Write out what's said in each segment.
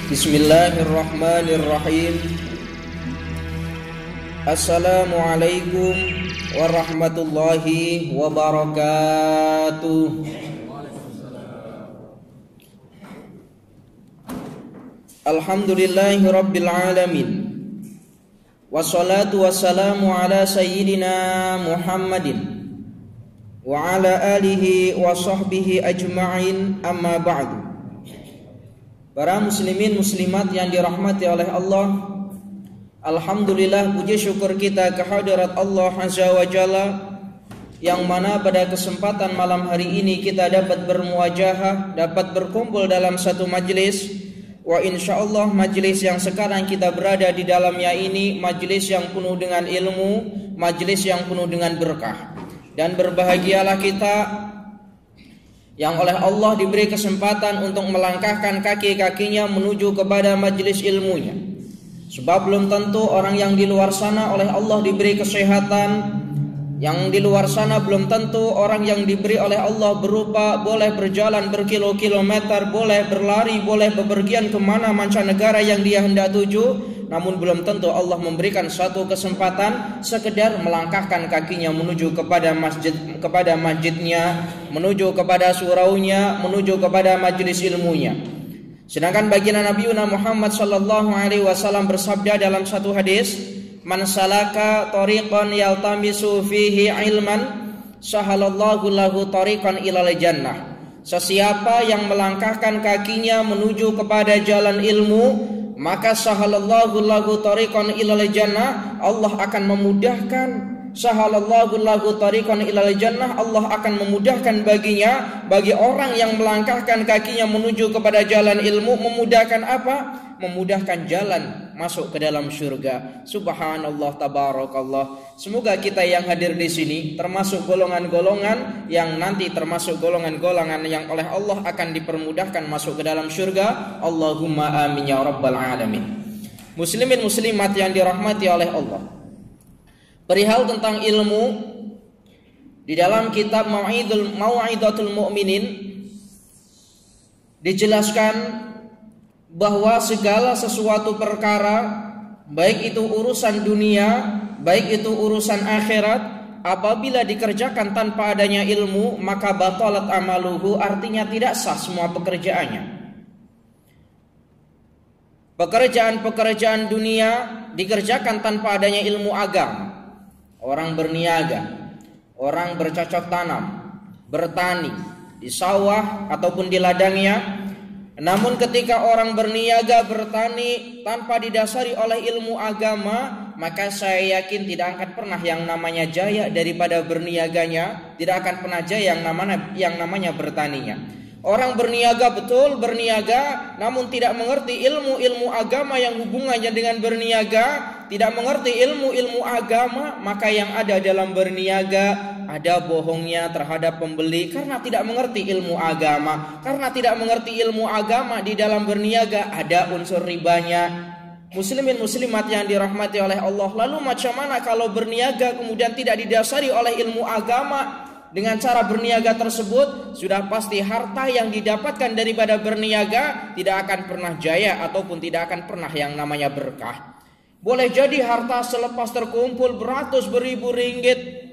Bismillahirrahmanirrahim. Assalamualaikum warahmatullahi wabarakatuh. Alhamdulillahi rabbil alamin. Wassalatu wassalamu ala sayyidina Muhammadin wa ala alihi wa sahbihi ajma'in, amma ba'du. Para muslimin muslimat yang dirahmati oleh Allah, alhamdulillah, puji syukur kita kehadirat Allah Azza wa Jalla, yang mana pada kesempatan malam hari ini kita dapat bermuajahah, dapat berkumpul dalam satu majlis. Wa insyaallah majlis yang sekarang kita berada di dalamnya ini majlis yang penuh dengan ilmu, majlis yang penuh dengan berkah. Dan berbahagialah kita yang oleh Allah diberi kesempatan untuk melangkahkan kaki-kakinya menuju kepada majelis ilmunya. Sebab belum tentu orang yang di luar sana oleh Allah diberi kesehatan, yang di luar sana belum tentu orang yang diberi oleh Allah berupa boleh berjalan berkilo-kilometer, boleh berlari, boleh bepergian kemana mancanegara yang dia hendak tuju. Namun belum tentu Allah memberikan suatu kesempatan sekedar melangkahkan kakinya menuju kepada masjid, kepada masjidnya, menuju kepada suraunya, menuju kepada majelis ilmunya. Sedangkan baginda Nabi Muhammad sallallahu alaihi wasallam bersabda dalam satu hadis, "Man salaka tariqan yaltamisu fihi ilman, sahalallahu lahu tariqan ilal jannah." Sesiapa yang melangkahkan kakinya menuju kepada jalan ilmu, maka sahalallahu lahu tariqan ilal jannah, Allah akan memudahkan. Sahalallahu lahu tariqan ilal jannah, Allah akan memudahkan baginya, bagi orang yang melangkahkan kakinya menuju kepada jalan ilmu. Memudahkan apa? Memudahkan jalan masuk ke dalam surga. Subhanallah, tabarakallah. Semoga kita yang hadir di sini termasuk golongan-golongan yang nanti termasuk golongan-golongan yang oleh Allah akan dipermudahkan masuk ke dalam surga. Allahumma amin ya rabbal alamin. Muslimin muslimat yang dirahmati oleh Allah, perihal tentang ilmu, di dalam kitab Mau'izatul Mu'minin dijelaskan bahwa segala sesuatu perkara, baik itu urusan dunia, baik itu urusan akhirat, apabila dikerjakan tanpa adanya ilmu, maka batalat amaluhu, artinya tidak sah semua pekerjaannya. Pekerjaan-pekerjaan dunia dikerjakan tanpa adanya ilmu agama. Orang berniaga, orang bercocok tanam, bertani di sawah ataupun di ladangnya. Namun ketika orang berniaga, bertani tanpa didasari oleh ilmu agama, maka saya yakin tidak akan pernah yang namanya jaya daripada berniaganya, tidak akan pernah jaya yang namanya bertaninya. Orang berniaga, betul berniaga, namun tidak mengerti ilmu-ilmu agama yang hubungannya dengan berniaga, tidak mengerti ilmu-ilmu agama, maka yang ada dalam berniaga ada bohongnya terhadap pembeli karena tidak mengerti ilmu agama. Karena tidak mengerti ilmu agama, di dalam berniaga ada unsur ribanya. Muslimin muslimat yang dirahmati oleh Allah, lalu macam mana kalau berniaga kemudian tidak didasari oleh ilmu agama? Dengan cara berniaga tersebut, sudah pasti harta yang didapatkan daripada berniaga tidak akan pernah jaya ataupun tidak akan pernah yang namanya berkah. Boleh jadi harta selepas terkumpul beratus beribu ringgit,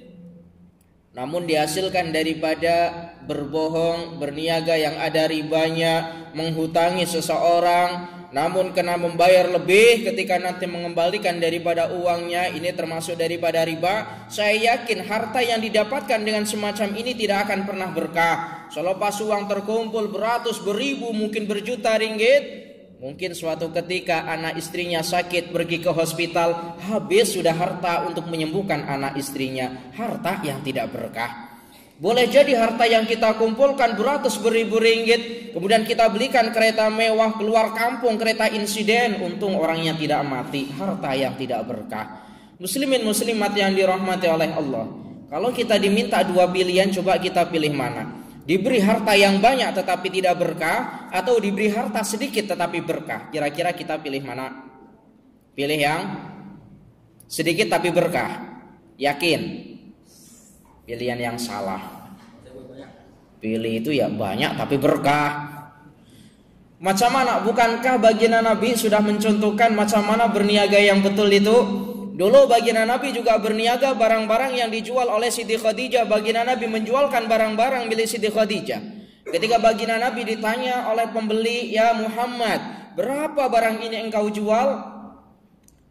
namun dihasilkan daripada berbohong, berniaga yang ada ribanya, menghutangi seseorang, namun kena membayar lebih ketika nanti mengembalikan daripada uangnya, ini termasuk daripada riba. Saya yakin harta yang didapatkan dengan semacam ini tidak akan pernah berkah. Selepas uang terkumpul beratus beribu, mungkin berjuta ringgit, mungkin suatu ketika anak istrinya sakit, pergi ke hospital, habis sudah harta untuk menyembuhkan anak istrinya. Harta yang tidak berkah. Boleh jadi harta yang kita kumpulkan beratus beribu ringgit, kemudian kita belikan kereta mewah, keluar kampung kereta insiden, untung orangnya tidak mati. Harta yang tidak berkah. Muslimin muslimat yang dirahmati oleh Allah, kalau kita diminta dua pilihan, coba kita pilih mana? Diberi harta yang banyak tetapi tidak berkah, atau diberi harta sedikit tetapi berkah? Kira-kira kita pilih mana? Pilih yang sedikit tapi berkah. Yakin? Pilihan yang salah. Pilih itu ya banyak tapi berkah. Macam mana? Bukankah baginda Nabi sudah mencontohkan macam mana berniaga yang betul itu? Dulu baginda Nabi juga berniaga barang-barang yang dijual oleh Siti Khadijah. Baginda Nabi menjualkan barang-barang milik Siti Khadijah. Ketika baginda Nabi ditanya oleh pembeli, "Ya Muhammad, berapa barang ini engkau jual?"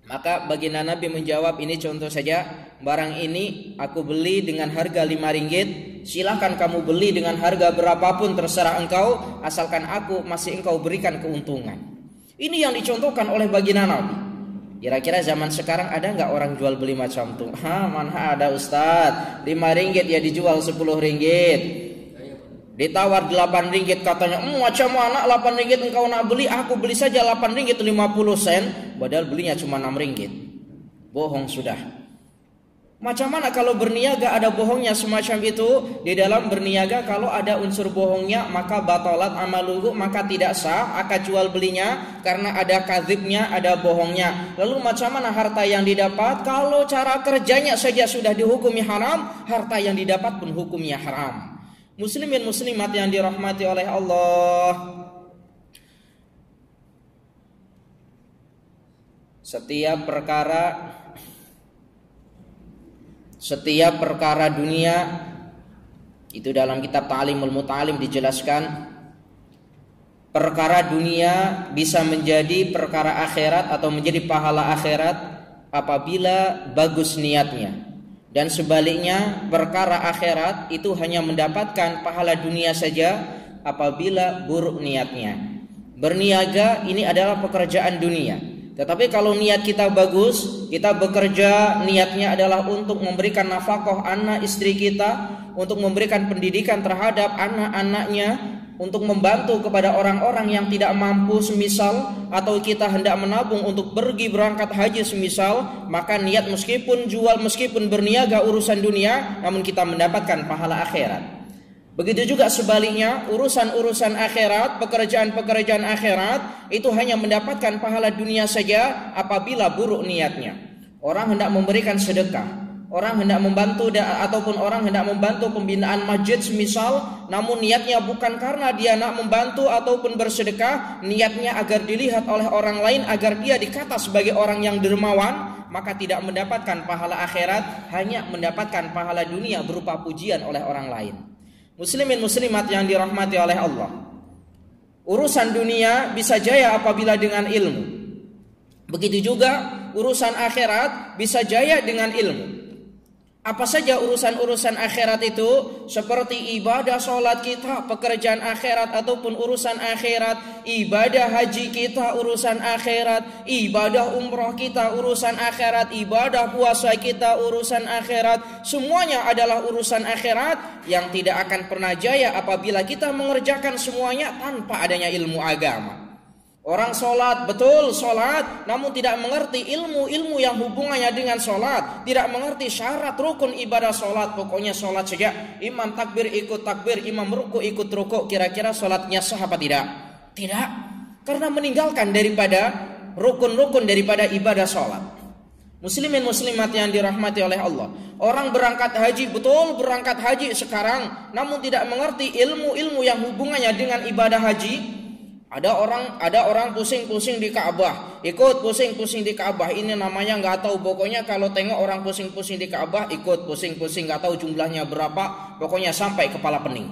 Maka baginda Nabi menjawab, "Ini contoh saja, barang ini aku beli dengan harga 5 ringgit. Silahkan kamu beli dengan harga berapapun terserah engkau, asalkan aku masih engkau berikan keuntungan." Ini yang dicontohkan oleh baginda Nabi. Kira-kira zaman sekarang ada nggak orang jual beli macam itu? Mana ada Ustadz, 5 ringgit ya dijual 10 ringgit. Ditawar 8 ringgit katanya, macam mana 8 ringgit engkau nak beli? Aku beli saja 8 ringgit 50 sen. Padahal belinya cuma 6 ringgit. Bohong sudah. Macam mana kalau berniaga ada bohongnya semacam itu? Di dalam berniaga kalau ada unsur bohongnya maka batalat amaluhu, maka tidak sah akad jual belinya karena ada kadzibnya, ada bohongnya. Lalu macam mana harta yang didapat? Kalau cara kerjanya saja sudah dihukumi haram, harta yang didapat pun hukumnya haram. Muslimin muslimat yang dirahmati oleh Allah, setiap perkara dunia itu dalam kitab Ta'limul Muta'alim dijelaskan, perkara dunia bisa menjadi perkara akhirat atau menjadi pahala akhirat apabila bagus niatnya, dan sebaliknya perkara akhirat itu hanya mendapatkan pahala dunia saja apabila buruk niatnya. Berniaga ini adalah pekerjaan dunia, tetapi kalau niat kita bagus, kita bekerja niatnya adalah untuk memberikan nafkah anak istri kita, untuk memberikan pendidikan terhadap anak-anaknya, untuk membantu kepada orang-orang yang tidak mampu semisal, atau kita hendak menabung untuk pergi berangkat haji semisal, maka niat meskipun jual, meskipun berniaga urusan dunia, namun kita mendapatkan pahala akhirat. Begitu juga sebaliknya, urusan-urusan akhirat, pekerjaan-pekerjaan akhirat itu hanya mendapatkan pahala dunia saja apabila buruk niatnya. Orang hendak memberikan sedekah, orang hendak membantu ataupun orang hendak membantu pembinaan masjid semisal, namun niatnya bukan karena dia nak membantu ataupun bersedekah, niatnya agar dilihat oleh orang lain, agar dia dikata sebagai orang yang dermawan, maka tidak mendapatkan pahala akhirat, hanya mendapatkan pahala dunia berupa pujian oleh orang lain. Muslimin muslimat yang dirahmati oleh Allah, urusan dunia bisa jaya apabila dengan ilmu. Begitu juga urusan akhirat bisa jaya dengan ilmu. Apa saja urusan-urusan akhirat itu? Seperti ibadah sholat kita, pekerjaan akhirat ataupun urusan akhirat. Ibadah haji kita, urusan akhirat. Ibadah umrah kita, urusan akhirat. Ibadah puasa kita, urusan akhirat. Semuanya adalah urusan akhirat yang tidak akan pernah jaya apabila kita mengerjakan semuanya tanpa adanya ilmu agama. Orang sholat, betul sholat, namun tidak mengerti ilmu-ilmu yang hubungannya dengan sholat, tidak mengerti syarat rukun ibadah sholat. Pokoknya sholat saja, imam takbir ikut takbir, imam ruku ikut ruku. Kira-kira sholatnya sah apa tidak? Tidak, karena meninggalkan daripada rukun-rukun daripada ibadah sholat. Muslimin muslimat yang dirahmati oleh Allah, orang berangkat haji, betul berangkat haji sekarang, namun tidak mengerti ilmu-ilmu yang hubungannya dengan ibadah haji. Ada orang pusing-pusing di Ka'bah, ikut pusing-pusing di Ka'bah. Ini namanya nggak tahu, pokoknya kalau tengok orang pusing-pusing di Ka'bah, ikut pusing-pusing, nggak tahu jumlahnya berapa, pokoknya sampai kepala pening.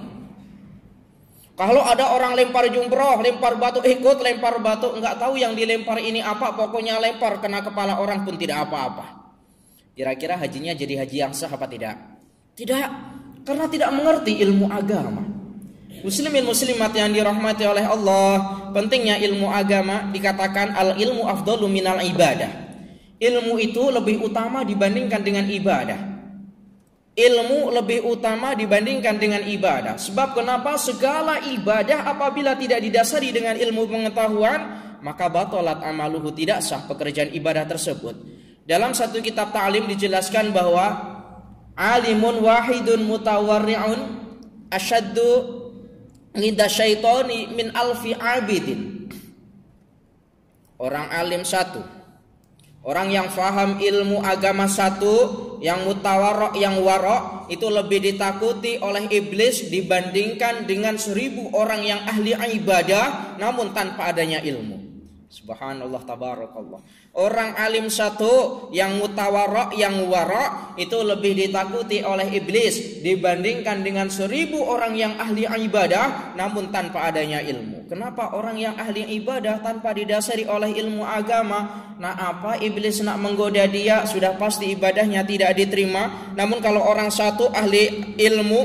Kalau ada orang lempar jumroh, lempar batu, ikut lempar batu, nggak tahu yang dilempar ini apa, pokoknya lempar, kena kepala orang pun tidak apa-apa. Kira-kira hajinya jadi haji yang sah apa tidak? Tidak, karena tidak mengerti ilmu agama. Muslimin muslimat yang dirahmati oleh Allah, pentingnya ilmu agama. Dikatakan al ilmu afdalu minal ibadah. Ilmu itu lebih utama dibandingkan dengan ibadah. Ilmu lebih utama dibandingkan dengan ibadah. Sebab kenapa? Segala ibadah apabila tidak didasari dengan ilmu pengetahuan, maka batalat amaluhu, tidak sah pekerjaan ibadah tersebut. Dalam satu kitab ta'lim dijelaskan bahwa alimun wahidun mutawarri'un asyaddu nida syaitani min alfi abidin. Orang alim satu Orang yang faham ilmu agama satu, yang mutawarok, yang warok, itu lebih ditakuti oleh iblis dibandingkan dengan 1000 orang yang ahli ibadah namun tanpa adanya ilmu. Subhanallah, tabarakallah. Orang alim satu yang mutawarok, yang warok, itu lebih ditakuti oleh iblis dibandingkan dengan 1000 orang yang ahli ibadah namun tanpa adanya ilmu. Kenapa orang yang ahli ibadah tanpa didasari oleh ilmu agama? Nah, apa iblis nak menggoda dia? Sudah pasti ibadahnya tidak diterima. Namun kalau orang satu ahli ilmu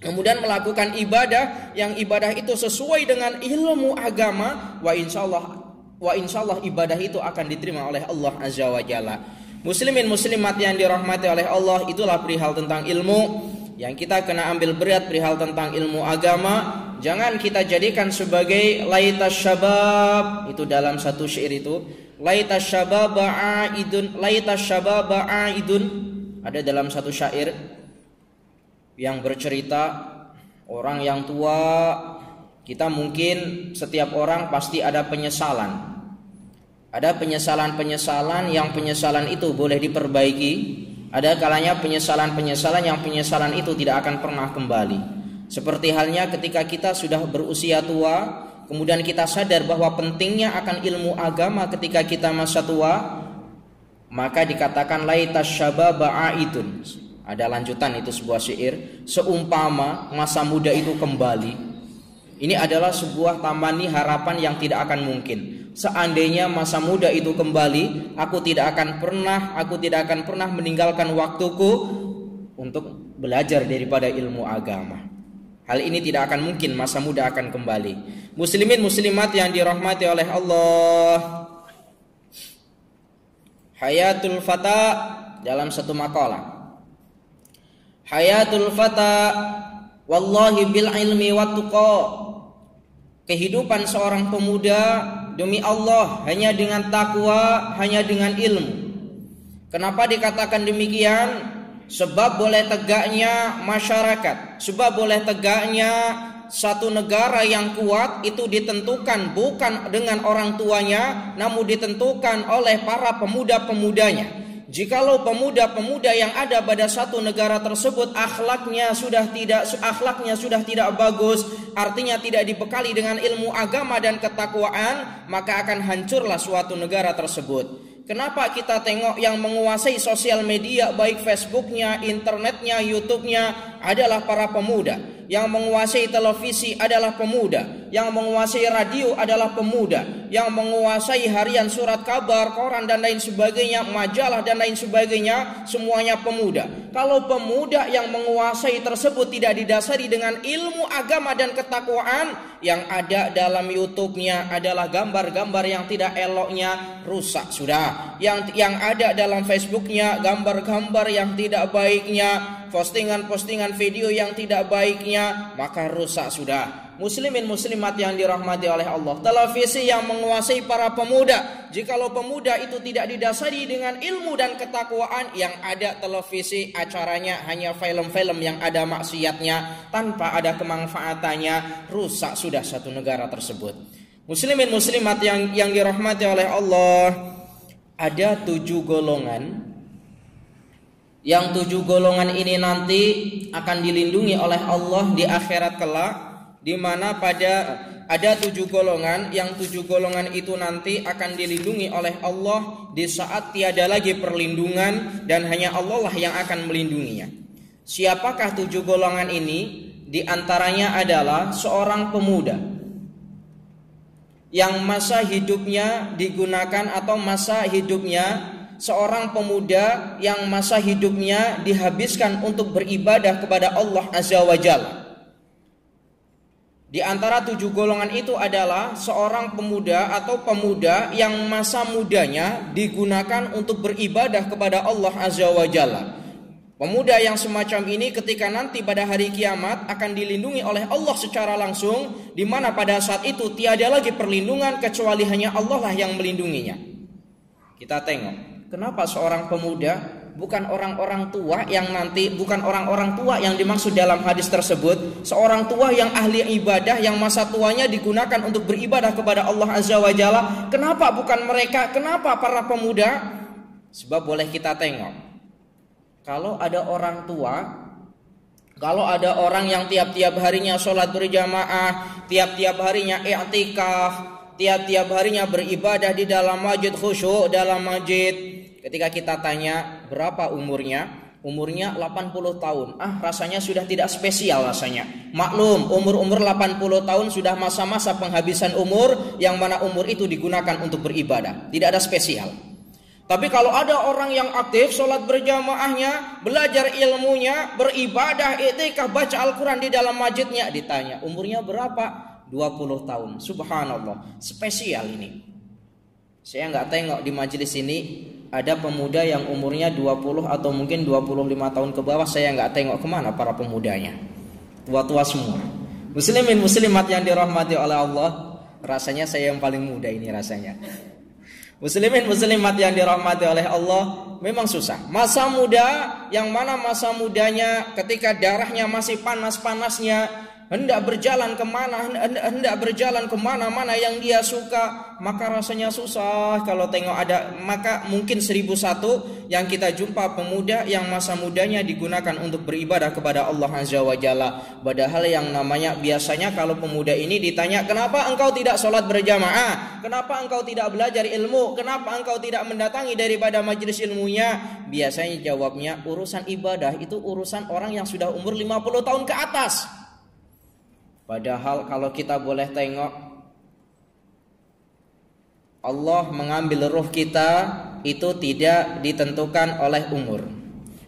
kemudian melakukan ibadah, yang ibadah itu sesuai dengan ilmu agama, wa insyaallah ibadah itu akan diterima oleh Allah Azza wa Jalla. Muslimin muslimat yang dirahmati oleh Allah, itulah perihal tentang ilmu yang kita kena ambil berat, perihal tentang ilmu agama. Jangan kita jadikan sebagai laitas syabab, itu dalam satu syair itu, laitas syababa aidun, ada dalam satu syair yang bercerita orang yang tua. Kita mungkin setiap orang pasti ada penyesalan. Ada penyesalan-penyesalan yang penyesalan itu boleh diperbaiki. Ada kalanya penyesalan-penyesalan yang penyesalan itu tidak akan pernah kembali. Seperti halnya ketika kita sudah berusia tua, kemudian kita sadar bahwa pentingnya akan ilmu agama ketika kita masa tua, maka dikatakan laitas syababa aidun. Ada lanjutan itu sebuah syair, seumpama masa muda itu kembali. Ini adalah sebuah tamani harapan yang tidak akan mungkin. Seandainya masa muda itu kembali, aku tidak akan pernah meninggalkan waktuku untuk belajar daripada ilmu agama. Hal ini tidak akan mungkin, masa muda akan kembali. Muslimin muslimat yang dirahmati oleh Allah. Hayatul fata dalam satu makalah. Hayatul fata wallahi bil ilmi wattuqa. Kehidupan seorang pemuda demi Allah hanya dengan takwa, hanya dengan ilmu. Kenapa dikatakan demikian? Sebab boleh tegaknya masyarakat, sebab boleh tegaknya satu negara yang kuat itu ditentukan bukan dengan orang tuanya, namun ditentukan oleh para pemuda-pemudanya. Jikalau pemuda-pemuda yang ada pada satu negara tersebut akhlaknya sudah tidak bagus, artinya tidak dibekali dengan ilmu agama dan ketakwaan, maka akan hancurlah suatu negara tersebut. Kenapa kita tengok yang menguasai sosial media, baik Facebooknya, internetnya, YouTube-nya, adalah para pemuda. Yang menguasai televisi adalah pemuda. Yang menguasai radio adalah pemuda. Yang menguasai harian surat kabar, koran dan lain sebagainya, majalah dan lain sebagainya, semuanya pemuda. Kalau pemuda yang menguasai tersebut tidak didasari dengan ilmu agama dan ketakwaan, yang ada dalam YouTube-nya adalah gambar-gambar yang tidak eloknya, rusak sudah. Yang ada dalam Facebook-nya gambar-gambar yang tidak baiknya, postingan-postingan video yang tidak baiknya, maka rusak sudah. Muslimin muslimat yang dirahmati oleh Allah, televisi yang menguasai para pemuda. Jikalau pemuda itu tidak didasari dengan ilmu dan ketakwaan, yang ada televisi acaranya hanya film-film yang ada maksiatnya tanpa ada kemanfaatannya, rusak sudah satu negara tersebut. Muslimin muslimat yang dirahmati oleh Allah, ada 7 golongan. Yang 7 golongan ini nanti akan dilindungi oleh Allah di akhirat kelak, di mana ada 7 golongan, yang 7 golongan itu nanti akan dilindungi oleh Allah di saat tiada lagi perlindungan dan hanya Allah lah yang akan melindunginya. Siapakah 7 golongan ini? Di antaranya adalah seorang pemuda yang masa hidupnya digunakan, atau masa hidupnya seorang pemuda yang masa hidupnya dihabiskan untuk beribadah kepada Allah Azza wa Jalla. Di antara 7 golongan itu adalah seorang pemuda atau pemuda yang masa mudanya digunakan untuk beribadah kepada Allah Azza wa Jalla. Pemuda yang semacam ini ketika nanti pada hari kiamat akan dilindungi oleh Allah secara langsung, di mana pada saat itu tiada lagi perlindungan kecuali hanya Allah lah yang melindunginya. Kita tengok, kenapa seorang pemuda bukan orang-orang tua yang nanti, bukan orang-orang tua yang dimaksud dalam hadis tersebut. Seorang tua yang ahli ibadah, yang masa tuanya digunakan untuk beribadah kepada Allah Azza wa Jalla. Kenapa bukan mereka? Kenapa para pemuda? Sebab boleh kita tengok, kalau ada orang tua, kalau ada orang yang tiap-tiap harinya sholat berjamaah, tiap-tiap harinya i'tikaf, tiap-tiap harinya beribadah di dalam masjid, khusyuk dalam masjid. Ketika kita tanya berapa umurnya, umurnya 80 tahun. Rasanya sudah tidak spesial rasanya. Maklum, umur-umur 80 tahun sudah masa-masa penghabisan umur, yang mana umur itu digunakan untuk beribadah. Tidak ada spesial. Tapi kalau ada orang yang aktif, sholat berjamaahnya, belajar ilmunya, beribadah, i'tikaf, baca Al-Quran di dalam masjidnya, ditanya umurnya berapa? 20 tahun. Subhanallah, spesial ini. Saya nggak tengok di majelis ini ada pemuda yang umurnya 20 atau mungkin 25 tahun ke bawah. Saya nggak tengok kemana para pemudanya. Tua-tua semua. Muslimin muslimat yang dirahmati oleh Allah. Rasanya saya yang paling muda ini rasanya. Muslimin muslimat yang dirahmati oleh Allah, memang susah. Masa muda, yang mana masa mudanya ketika darahnya masih panas-panasnya, hendak berjalan kemana-mana yang dia suka, maka rasanya susah. Kalau tengok ada, maka mungkin 1001 yang kita jumpa pemuda yang masa mudanya digunakan untuk beribadah kepada Allah Azza wa Jalla. Padahal yang namanya biasanya kalau pemuda ini ditanya, kenapa engkau tidak sholat berjamaah? Kenapa engkau tidak belajar ilmu? Kenapa engkau tidak mendatangi daripada majelis ilmunya? Biasanya jawabnya, urusan ibadah itu urusan orang yang sudah umur 50 tahun ke atas. Padahal kalau kita boleh tengok, Allah mengambil ruh kita itu tidak ditentukan oleh umur.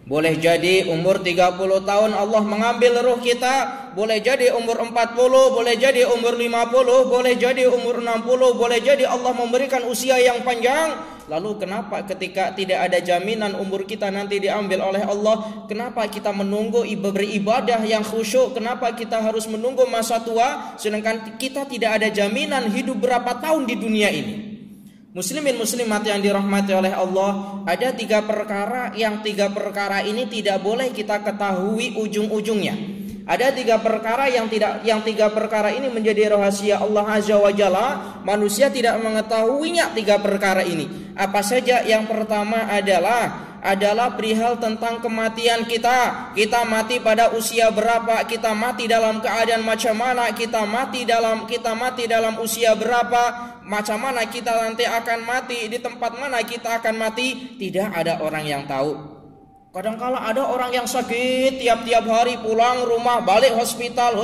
Boleh jadi umur 30 tahun Allah mengambil ruh kita, boleh jadi umur 40, boleh jadi umur 50, boleh jadi umur 60, boleh jadi Allah memberikan usia yang panjang. Lalu kenapa ketika tidak ada jaminan umur kita nanti diambil oleh Allah, kenapa kita menunggu beribadah yang khusyuk? Kenapa kita harus menunggu masa tua sedangkan kita tidak ada jaminan hidup berapa tahun di dunia ini? Muslimin muslimat yang dirahmati oleh Allah, ada 3 perkara yang 3 perkara ini tidak boleh kita ketahui ujung-ujungnya. Ada 3 perkara yang 3 perkara ini menjadi rahasia Allah Azza wa Jalla. Manusia tidak mengetahuinya 3 perkara ini. Apa saja? Yang pertama adalah perihal tentang kematian kita. Kita mati pada usia berapa? Kita mati dalam keadaan macam mana? Kita mati dalam usia berapa? Macam mana kita nanti akan mati? Di tempat mana kita akan mati? Tidak ada orang yang tahu. Kadang-kala ada orang yang sakit, tiap-tiap hari pulang rumah, balik hospital,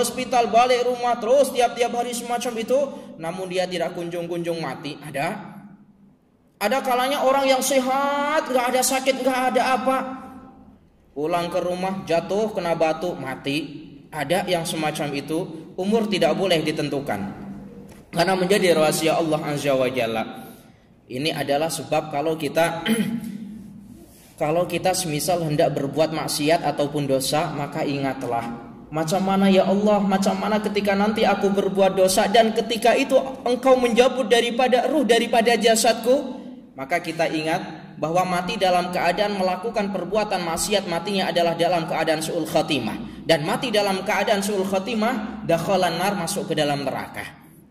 balik rumah, terus tiap-tiap hari semacam itu, namun dia tidak kunjung-kunjung mati. Ada kalanya orang yang sehat, gak ada sakit, gak ada apa, pulang ke rumah jatuh kena batu mati. Ada yang semacam itu. Umur tidak boleh ditentukan karena menjadi rahasia Allah Azza wa Jalla. Ini adalah sebab kalau kita semisal hendak berbuat maksiat ataupun dosa, maka ingatlah, macam mana ya Allah, macam mana ketika nanti aku berbuat dosa dan ketika itu engkau menjabut daripada ruh daripada jasadku. Maka kita ingat bahwa mati dalam keadaan melakukan perbuatan maksiat, matinya adalah dalam keadaan su'ul khatimah. Dan mati dalam keadaan su'ul khatimah, dakhalan nar, masuk ke dalam neraka.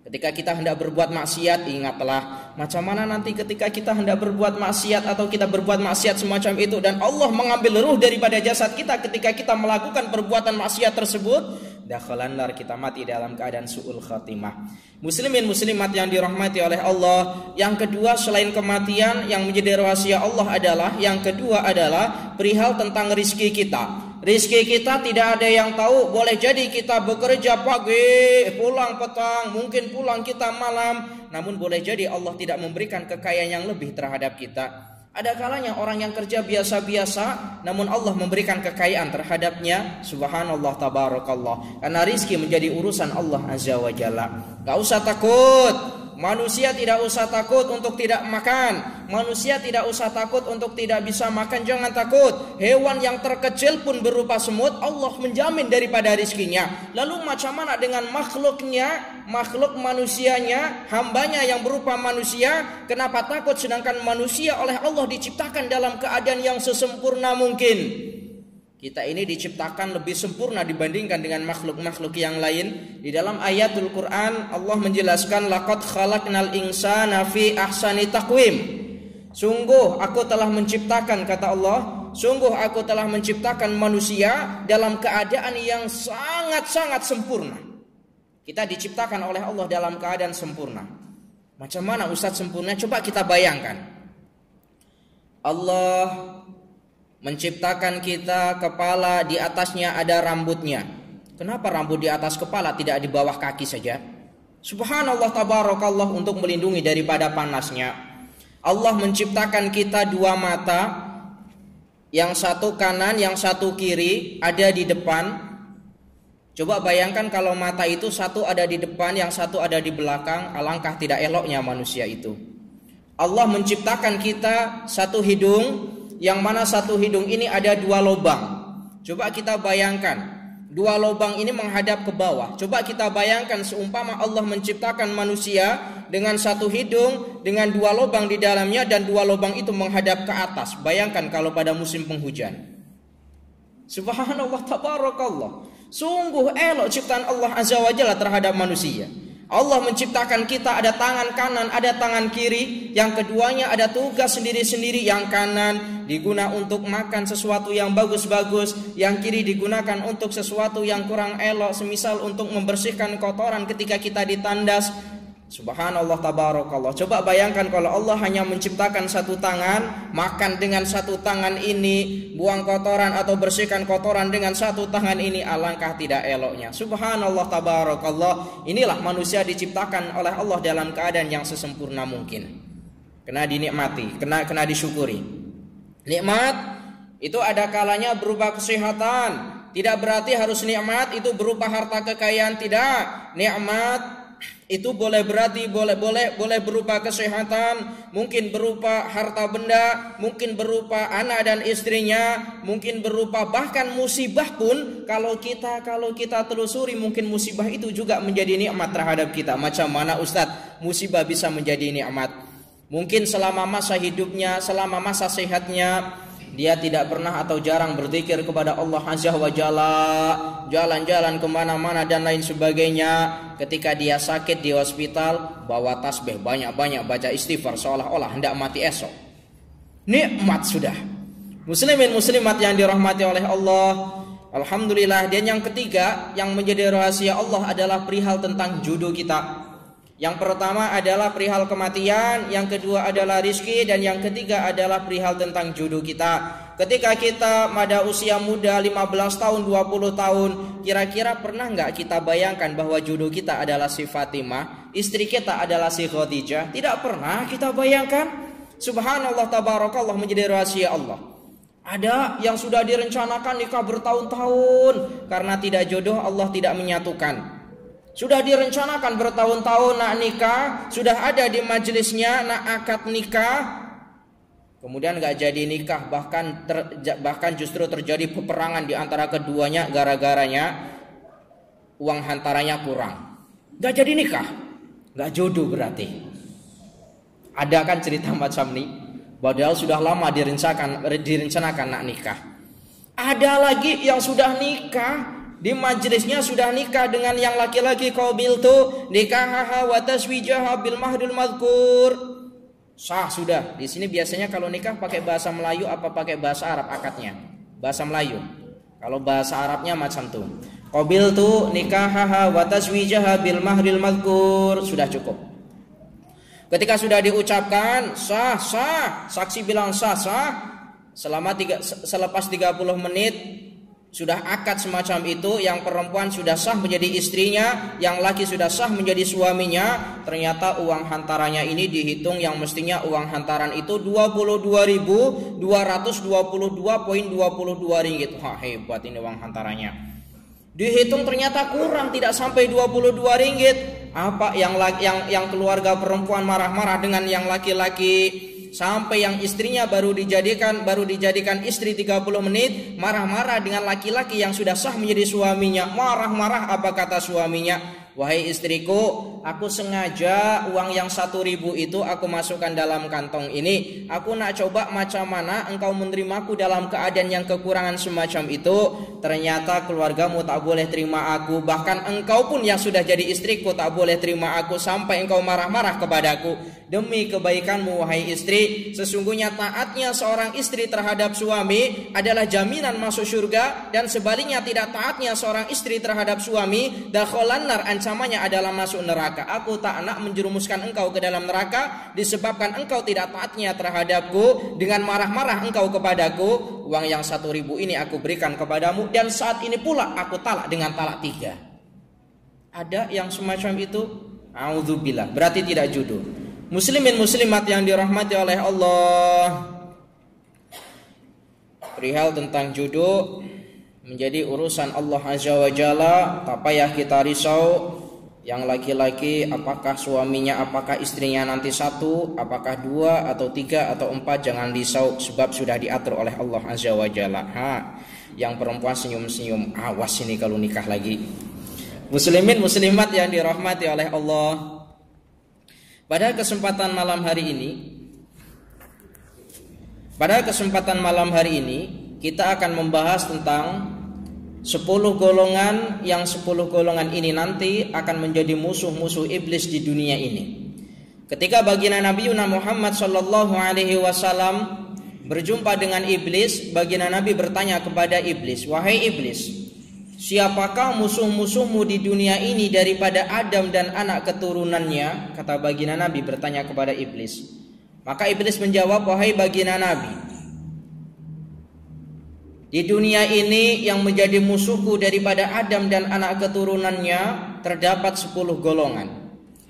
Ketika kita hendak berbuat maksiat, ingatlah macam mana nanti ketika kita hendak berbuat maksiat atau kita berbuat maksiat semacam itu dan Allah mengambil ruh daripada jasad kita ketika kita melakukan perbuatan maksiat tersebut, dakhalan nar, kita mati dalam keadaan su'ul khatimah. Muslimin muslimat yang dirahmati oleh Allah, yang kedua selain kematian yang menjadi rahasia Allah yang kedua adalah perihal tentang rizki kita. Rizki kita tidak ada yang tahu. Boleh jadi kita bekerja pagi, pulang petang, mungkin pulang kita malam. Namun boleh jadi Allah tidak memberikan kekayaan yang lebih terhadap kita. Ada kalanya orang yang kerja biasa-biasa, namun Allah memberikan kekayaan terhadapnya. Subhanallah, tabarakallah. Karena rizki menjadi urusan Allah Azza wa Jalla. Gak usah takut. Manusia tidak usah takut untuk tidak makan. Manusia tidak usah takut untuk tidak bisa makan. Jangan takut. Hewan yang terkecil pun berupa semut, Allah menjamin daripada rizkinya. Lalu macam mana dengan makhluknya? makhluk manusianya, hambanya yang berupa manusia, kenapa takut sedangkan manusia oleh Allah diciptakan dalam keadaan yang sesempurna mungkin. Kita ini diciptakan lebih sempurna dibandingkan dengan makhluk-makhluk yang lain. Di dalam ayatul Quran Allah menjelaskan laqad khalaqnal insana fi ahsani taqwim. Sungguh aku telah menciptakan, kata Allah, sungguh aku telah menciptakan manusia dalam keadaan yang sangat-sangat sempurna. Kita diciptakan oleh Allah dalam keadaan sempurna. Macam mana Ustadz sempurna? Coba kita bayangkan. Allah menciptakan kita, kepala di atasnya ada rambutnya. Kenapa rambut di atas kepala tidak di bawah kaki saja? Subhanallah tabarakallah, untuk melindungi daripada panasnya. Allah menciptakan kita dua mata, yang satu kanan, yang satu kiri, ada di depan. Coba bayangkan kalau mata itu satu ada di depan, yang satu ada di belakang, alangkah tidak eloknya manusia itu. Allah menciptakan kita satu hidung, yang mana satu hidung ini ada dua lubang. Coba kita bayangkan, dua lubang ini menghadap ke bawah. Coba kita bayangkan seumpama Allah menciptakan manusia dengan satu hidung, dengan dua lubang di dalamnya, dan dua lubang itu menghadap ke atas. Bayangkan kalau pada musim penghujan. Subhanallah tabarakallah. Sungguh elok ciptaan Allah Azza wa Jalla terhadap manusia. Allah menciptakan kita ada tangan kanan, ada tangan kiri. Yang keduanya ada tugas sendiri-sendiri. Yang kanan digunakan untuk makan sesuatu yang bagus-bagus, yang kiri digunakan untuk sesuatu yang kurang elok, semisal untuk membersihkan kotoran ketika kita ditandas. Subhanallah tabarakallah. Coba bayangkan kalau Allah hanya menciptakan satu tangan, makan dengan satu tangan ini, buang kotoran atau bersihkan kotoran dengan satu tangan ini, alangkah tidak eloknya. Subhanallah tabarakallah. Inilah manusia diciptakan oleh Allah dalam keadaan yang sesempurna mungkin. Kena dinikmati, kena disyukuri. Nikmat itu ada kalanya berupa kesehatan. Tidak berarti harus nikmat itu berupa harta kekayaan, tidak. Nikmat itu boleh berupa kesehatan, mungkin berupa harta benda, mungkin berupa anak dan istrinya, mungkin berupa bahkan musibah pun kalau kita telusuri mungkin musibah itu juga menjadi nikmat terhadap kita. Macam mana Ustadz musibah bisa menjadi nikmat? Mungkin selama masa hidupnya, selama masa sehatnya, dia tidak pernah atau jarang berzikir kepada Allah Azza wa Jalla, jalan-jalan kemana-mana dan lain sebagainya. Ketika dia sakit di hospital, bawa tasbih banyak-banyak, baca istighfar seolah-olah hendak mati esok. Nikmat sudah. Muslimin muslimat yang dirahmati oleh Allah, alhamdulillah. Dan yang ketiga yang menjadi rahasia Allah adalah perihal tentang jodoh kita. Yang pertama adalah perihal kematian, yang kedua adalah rizki, dan yang ketiga adalah perihal tentang jodoh kita. Ketika kita pada usia muda 15 tahun, 20 tahun, kira-kira pernah nggak kita bayangkan bahwa jodoh kita adalah si Fatimah, istri kita adalah si Khadijah? Tidak pernah kita bayangkan. Subhanallah tabarakallah, menjadi rahasia Allah. Ada yang sudah direncanakan nikah bertahun-tahun, karena tidak jodoh Allah tidak menyatukan. Sudah direncanakan bertahun-tahun nak nikah, sudah ada di majelisnya nak akad nikah, kemudian gak jadi nikah, bahkan justru terjadi peperangan di antara keduanya gara-garanya uang hantarannya kurang. Gak jadi nikah, gak jodoh berarti. Ada kan cerita macam ini? Padahal sudah lama direncanakan nak nikah. Ada lagi yang sudah nikah, di majelisnya sudah nikah dengan yang laki-laki, qabiltu nikahaha wa taswijaha bil mahdul madhkur. Sah sudah. Di sini biasanya kalau nikah pakai bahasa Melayu apa pakai bahasa Arab akadnya? Bahasa Melayu. Kalau bahasa Arabnya macam tuh. Qabiltu nikahaha wa taswijaha bil mahdul madhkur. Sudah cukup. Ketika sudah diucapkan sah, saksi bilang sah, selepas 30 menit sudah akad semacam itu, yang perempuan sudah sah menjadi istrinya, yang laki sudah sah menjadi suaminya. Ternyata uang hantarannya ini dihitung, yang mestinya uang hantaran itu 22.222.22 ringgit. Wah, hebat ini uang hantarannya. Dihitung ternyata kurang, tidak sampai 22 ringgit. Apa yang keluarga perempuan marah-marah dengan yang laki-laki, sampai yang istrinya baru dijadikan istri 30 menit marah-marah dengan laki-laki yang sudah sah menjadi suaminya. Marah-marah apa kata suaminya? wahai istriku, aku sengaja uang yang 1.000 itu aku masukkan dalam kantong ini. Aku nak coba macam mana engkau menerimaku dalam keadaan yang kekurangan semacam itu. Ternyata keluargamu tak boleh terima aku, bahkan engkau pun yang sudah jadi istriku tak boleh terima aku, sampai engkau marah-marah kepadaku. Demi kebaikanmu wahai istri, sesungguhnya taatnya seorang istri terhadap suami adalah jaminan masuk surga, dan sebaliknya tidak taatnya seorang istri terhadap suami, dakhalan nar, ancamannya adalah masuk neraka. Aku tak nak menjerumuskan engkau ke dalam neraka disebabkan engkau tidak taatnya terhadapku. Dengan marah-marah engkau kepadaku, uang yang 1.000 ini aku berikan kepadamu, dan saat ini pula aku talak dengan talak 3. Ada yang semacam itu? A'udzubillah, berarti tidak judul. Muslimin muslimat yang dirahmati oleh Allah, perihal tentang jodoh menjadi urusan Allah Azza wa Jalla. Tak payah kita risau. Yang laki-laki apakah suaminya, apakah istrinya nanti 1, apakah 2 atau 3 atau 4, jangan risau, sebab sudah diatur oleh Allah Azza wa Jalla. Yang perempuan senyum-senyum, awas ini kalau nikah lagi. Muslimin muslimat yang dirahmati oleh Allah, pada kesempatan malam hari ini kita akan membahas tentang 10 golongan, yang 10 golongan ini nanti akan menjadi musuh-musuh iblis di dunia ini. Ketika baginda Nabi Muhammad sallallahu alaihi wasallam berjumpa dengan iblis, baginda Nabi bertanya kepada iblis, "Wahai iblis, siapakah musuh-musuhmu di dunia ini daripada Adam dan anak keturunannya?" Kata baginda Nabi bertanya kepada iblis. Maka iblis menjawab, "Wahai baginda Nabi, di dunia ini yang menjadi musuhku daripada Adam dan anak keturunannya terdapat 10 golongan.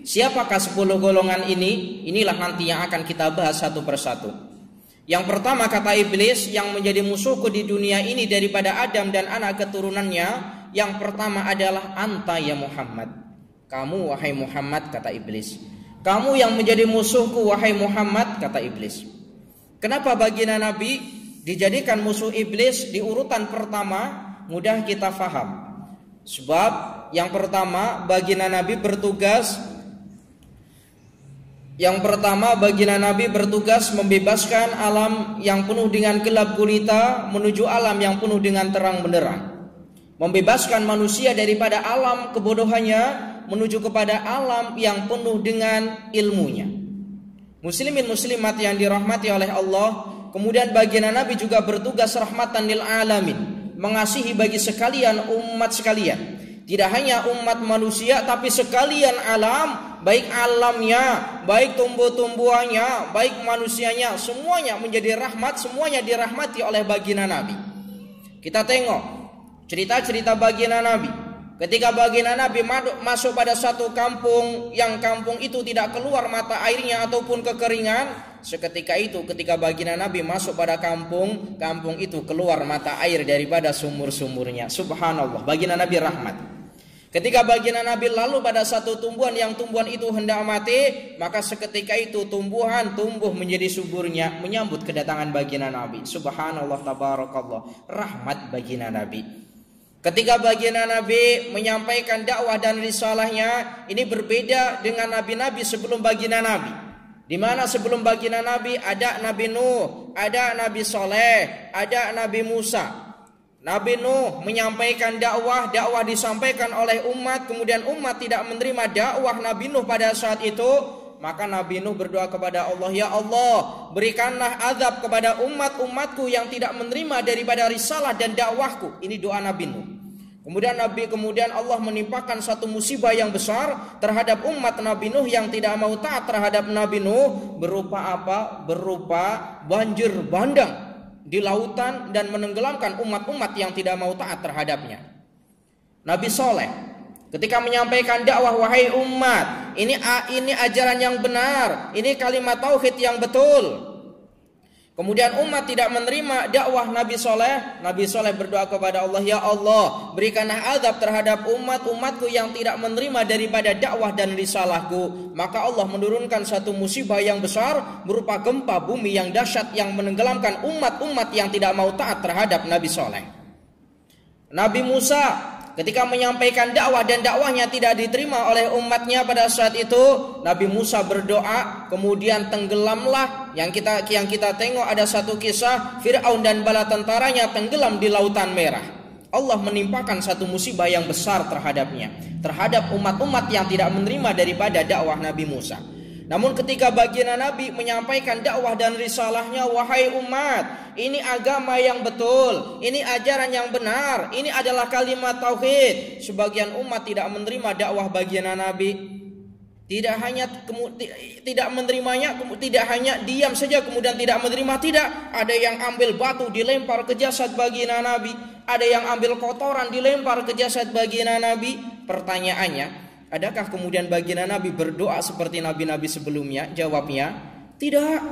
Siapakah 10 golongan ini? Inilah nanti yang akan kita bahas satu persatu. Yang pertama, kata iblis, yang menjadi musuhku di dunia ini daripada Adam dan anak keturunannya, yang pertama adalah anta ya Muhammad. Kamu wahai Muhammad, kata iblis. Kamu yang menjadi musuhku wahai Muhammad, kata iblis. Kenapa baginda Nabi dijadikan musuh iblis di urutan pertama? Mudah kita faham. Sebab yang pertama baginda Nabi bertugas membebaskan alam yang penuh dengan gelap gulita menuju alam yang penuh dengan terang benderang. Membebaskan manusia daripada alam kebodohannya menuju kepada alam yang penuh dengan ilmunya. Muslimin muslimat yang dirahmati oleh Allah, kemudian baginda Nabi juga bertugas rahmatan lil alamin, mengasihi bagi sekalian umat sekalian. Tidak hanya umat manusia tapi sekalian alam, baik alamnya, baik tumbuh-tumbuhannya, baik manusianya, semuanya menjadi rahmat, semuanya dirahmati oleh baginda Nabi. Kita tengok cerita-cerita baginda Nabi. Ketika baginda Nabi masuk pada satu kampung, yang kampung itu tidak keluar mata airnya ataupun kekeringan, seketika itu ketika baginda Nabi masuk pada kampung itu keluar mata air daripada sumur-sumurnya. Subhanallah, baginda Nabi rahmat. Ketika baginda Nabi lalu pada satu tumbuhan yang tumbuhan itu hendak mati, maka seketika itu tumbuhan tumbuh menjadi suburnya menyambut kedatangan baginda Nabi. Subhanallah, tabarakallah, rahmat baginda Nabi. Ketika baginda Nabi menyampaikan dakwah dan risalahnya, ini berbeda dengan nabi-nabi sebelum baginda Nabi. Di mana sebelum baginda Nabi ada Nabi Nuh, ada Nabi Soleh, ada Nabi Musa. Nabi Nuh menyampaikan dakwah disampaikan oleh umat, kemudian umat tidak menerima dakwah Nabi Nuh pada saat itu, maka Nabi Nuh berdoa kepada Allah, "Ya Allah, berikanlah azab kepada umatku yang tidak menerima daripada risalah dan dakwahku." Ini doa Nabi Nuh. Kemudian Allah menimpakan satu musibah yang besar terhadap umat Nabi Nuh yang tidak mau taat terhadap Nabi Nuh. Berupa apa? Berupa banjir bandang di lautan dan menenggelamkan umat-umat yang tidak mau taat terhadapnya. Nabi Soleh ketika menyampaikan dakwah, "Wahai umat, ini ajaran yang benar, ini kalimat tauhid yang betul." Kemudian umat tidak menerima dakwah Nabi Soleh. Nabi Soleh berdoa kepada Allah, "Ya Allah, berikanlah azab terhadap umatku yang tidak menerima daripada dakwah dan risalahku." Maka Allah menurunkan satu musibah yang besar berupa gempa bumi yang dahsyat yang menenggelamkan umat-umat yang tidak mau taat terhadap Nabi Soleh. Nabi Musa ketika menyampaikan dakwah dan dakwahnya tidak diterima oleh umatnya pada saat itu, Nabi Musa berdoa, kemudian tenggelamlah. Yang kita tengok ada satu kisah Fir'aun dan bala tentaranya tenggelam di Lautan Merah. Allah menimpakan satu musibah yang besar terhadapnya, terhadap umat-umat yang tidak menerima daripada dakwah Nabi Musa. Namun ketika baginda Nabi menyampaikan dakwah dan risalahnya, wahai umat, ini agama yang betul, ini ajaran yang benar, ini adalah kalimat tauhid. Sebagian umat tidak menerima dakwah baginda Nabi. Tidak hanya tidak menerimanya, tidak hanya diam saja kemudian tidak menerima, tidak. Ada yang ambil batu dilempar ke jasad baginda Nabi, ada yang ambil kotoran dilempar ke jasad baginda Nabi. Pertanyaannya, adakah kemudian baginda Nabi berdoa seperti nabi-nabi sebelumnya? Jawabnya, tidak.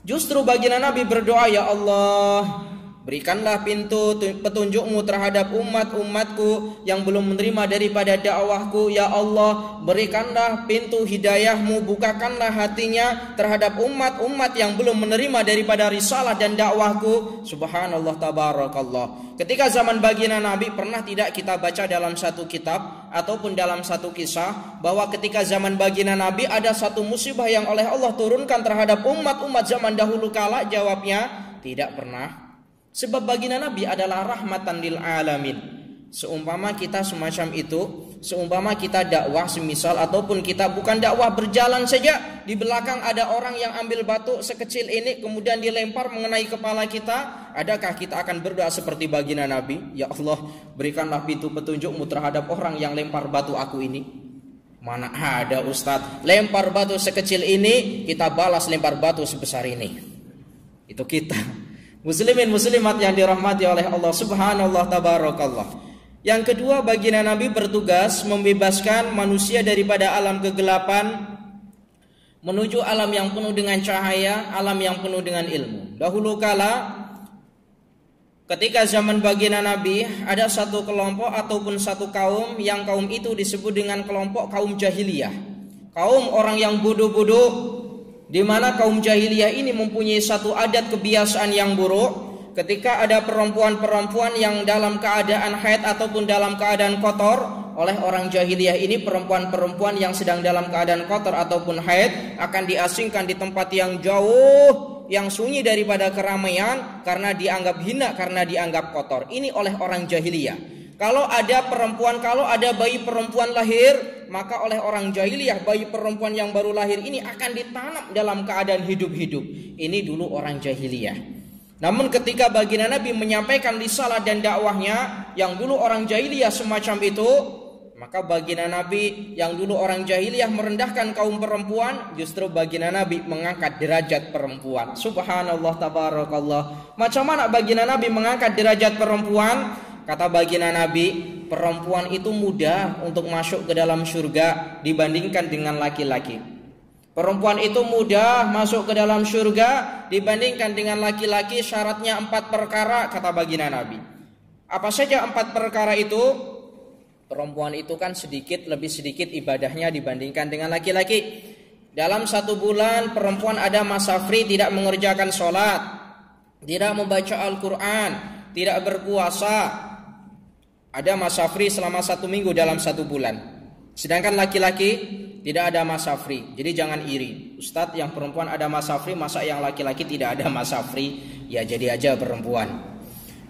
Justru baginda Nabi berdoa, ya Allah, berikanlah pintu petunjukmu terhadap umat-umatku yang belum menerima daripada dakwahku. Ya Allah, berikanlah pintu hidayahmu, bukakanlah hatinya terhadap umat-umat yang belum menerima daripada risalah dan dakwahku. Subhanallah, tabarakallah. Ketika zaman baginda Nabi, pernah tidak kita baca dalam satu kitab ataupun dalam satu kisah bahwa ketika zaman baginda Nabi ada satu musibah yang oleh Allah turunkan terhadap umat-umat zaman dahulu kala? Jawabnya, tidak pernah. Sebab baginda Nabi adalah rahmatan lil alamin. Seumpama kita semacam itu, seumpama kita dakwah semisal, ataupun kita bukan dakwah, berjalan saja, di belakang ada orang yang ambil batu sekecil ini kemudian dilempar mengenai kepala kita, adakah kita akan berdoa seperti baginda Nabi? Ya Allah, berikanlah pintu petunjukmu terhadap orang yang lempar batu aku ini. Mana ada Ustadz, lempar batu sekecil ini kita balas lempar batu sebesar ini. Itu kita muslimin muslimat yang dirahmati oleh Allah subhanallah tabarakallah. Yang kedua, baginda Nabi bertugas membebaskan manusia daripada alam kegelapan menuju alam yang penuh dengan cahaya, alam yang penuh dengan ilmu. Dahulu kala ketika zaman baginda Nabi ada satu kelompok ataupun satu kaum, yang kaum itu disebut dengan kelompok kaum jahiliyah. Kaum orang yang bodoh-bodoh, di mana kaum jahiliyah ini mempunyai satu adat kebiasaan yang buruk. Ketika ada perempuan-perempuan yang dalam keadaan haid ataupun dalam keadaan kotor, oleh orang jahiliyah ini perempuan-perempuan yang sedang dalam keadaan kotor ataupun haid akan diasingkan di tempat yang jauh, yang sunyi daripada keramaian, karena dianggap hina, karena dianggap kotor. Ini oleh orang jahiliyah. Kalau ada perempuan, kalau ada bayi perempuan lahir, maka oleh orang jahiliyah bayi perempuan yang baru lahir ini akan ditanam dalam keadaan hidup-hidup. Ini dulu orang jahiliyah. Namun ketika baginda Nabi menyampaikan risalah dan dakwahnya, yang dulu orang jahiliyah semacam itu, maka baginda Nabi yang dulu orang jahiliyah merendahkan kaum perempuan, justru baginda Nabi mengangkat derajat perempuan. Subhanallah tabarakallah. Macam mana baginda Nabi mengangkat derajat perempuan? Kata baginda Nabi, perempuan itu mudah untuk masuk ke dalam surga dibandingkan dengan laki-laki. Perempuan itu mudah masuk ke dalam surga dibandingkan dengan laki-laki. Syaratnya 4 perkara, kata baginda Nabi. Apa saja 4 perkara itu? Perempuan itu kan lebih sedikit ibadahnya dibandingkan dengan laki-laki. Dalam 1 bulan perempuan ada masa free, tidak mengerjakan sholat, tidak membaca Al-Quran, tidak berpuasa. Ada masa free selama 1 minggu dalam 1 bulan. Sedangkan laki-laki tidak ada masa free. Jadi jangan iri, Ustadz yang perempuan ada masa free, masa yang laki-laki tidak ada masa free? Ya jadi aja perempuan.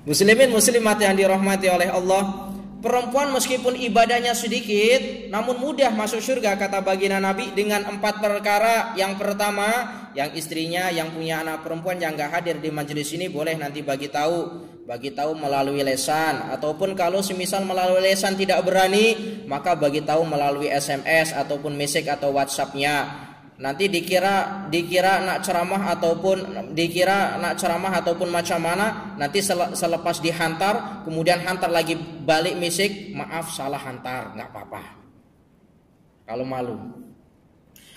Muslimin muslimat yang dirahmati oleh Allah, perempuan meskipun ibadahnya sedikit namun mudah masuk surga, kata baginda Nabi, dengan 4 perkara. Yang pertama, yang istrinya yang punya anak perempuan yang gak hadir di majelis ini boleh nanti bagi tahu melalui lesan, ataupun kalau semisal melalui lesan tidak berani, maka bagi tahu melalui SMS ataupun message atau WhatsApp-nya. Nanti dikira nak ceramah ataupun macam mana, nanti selepas dihantar kemudian hantar lagi balik message, maaf salah hantar, nggak apa-apa kalau malu.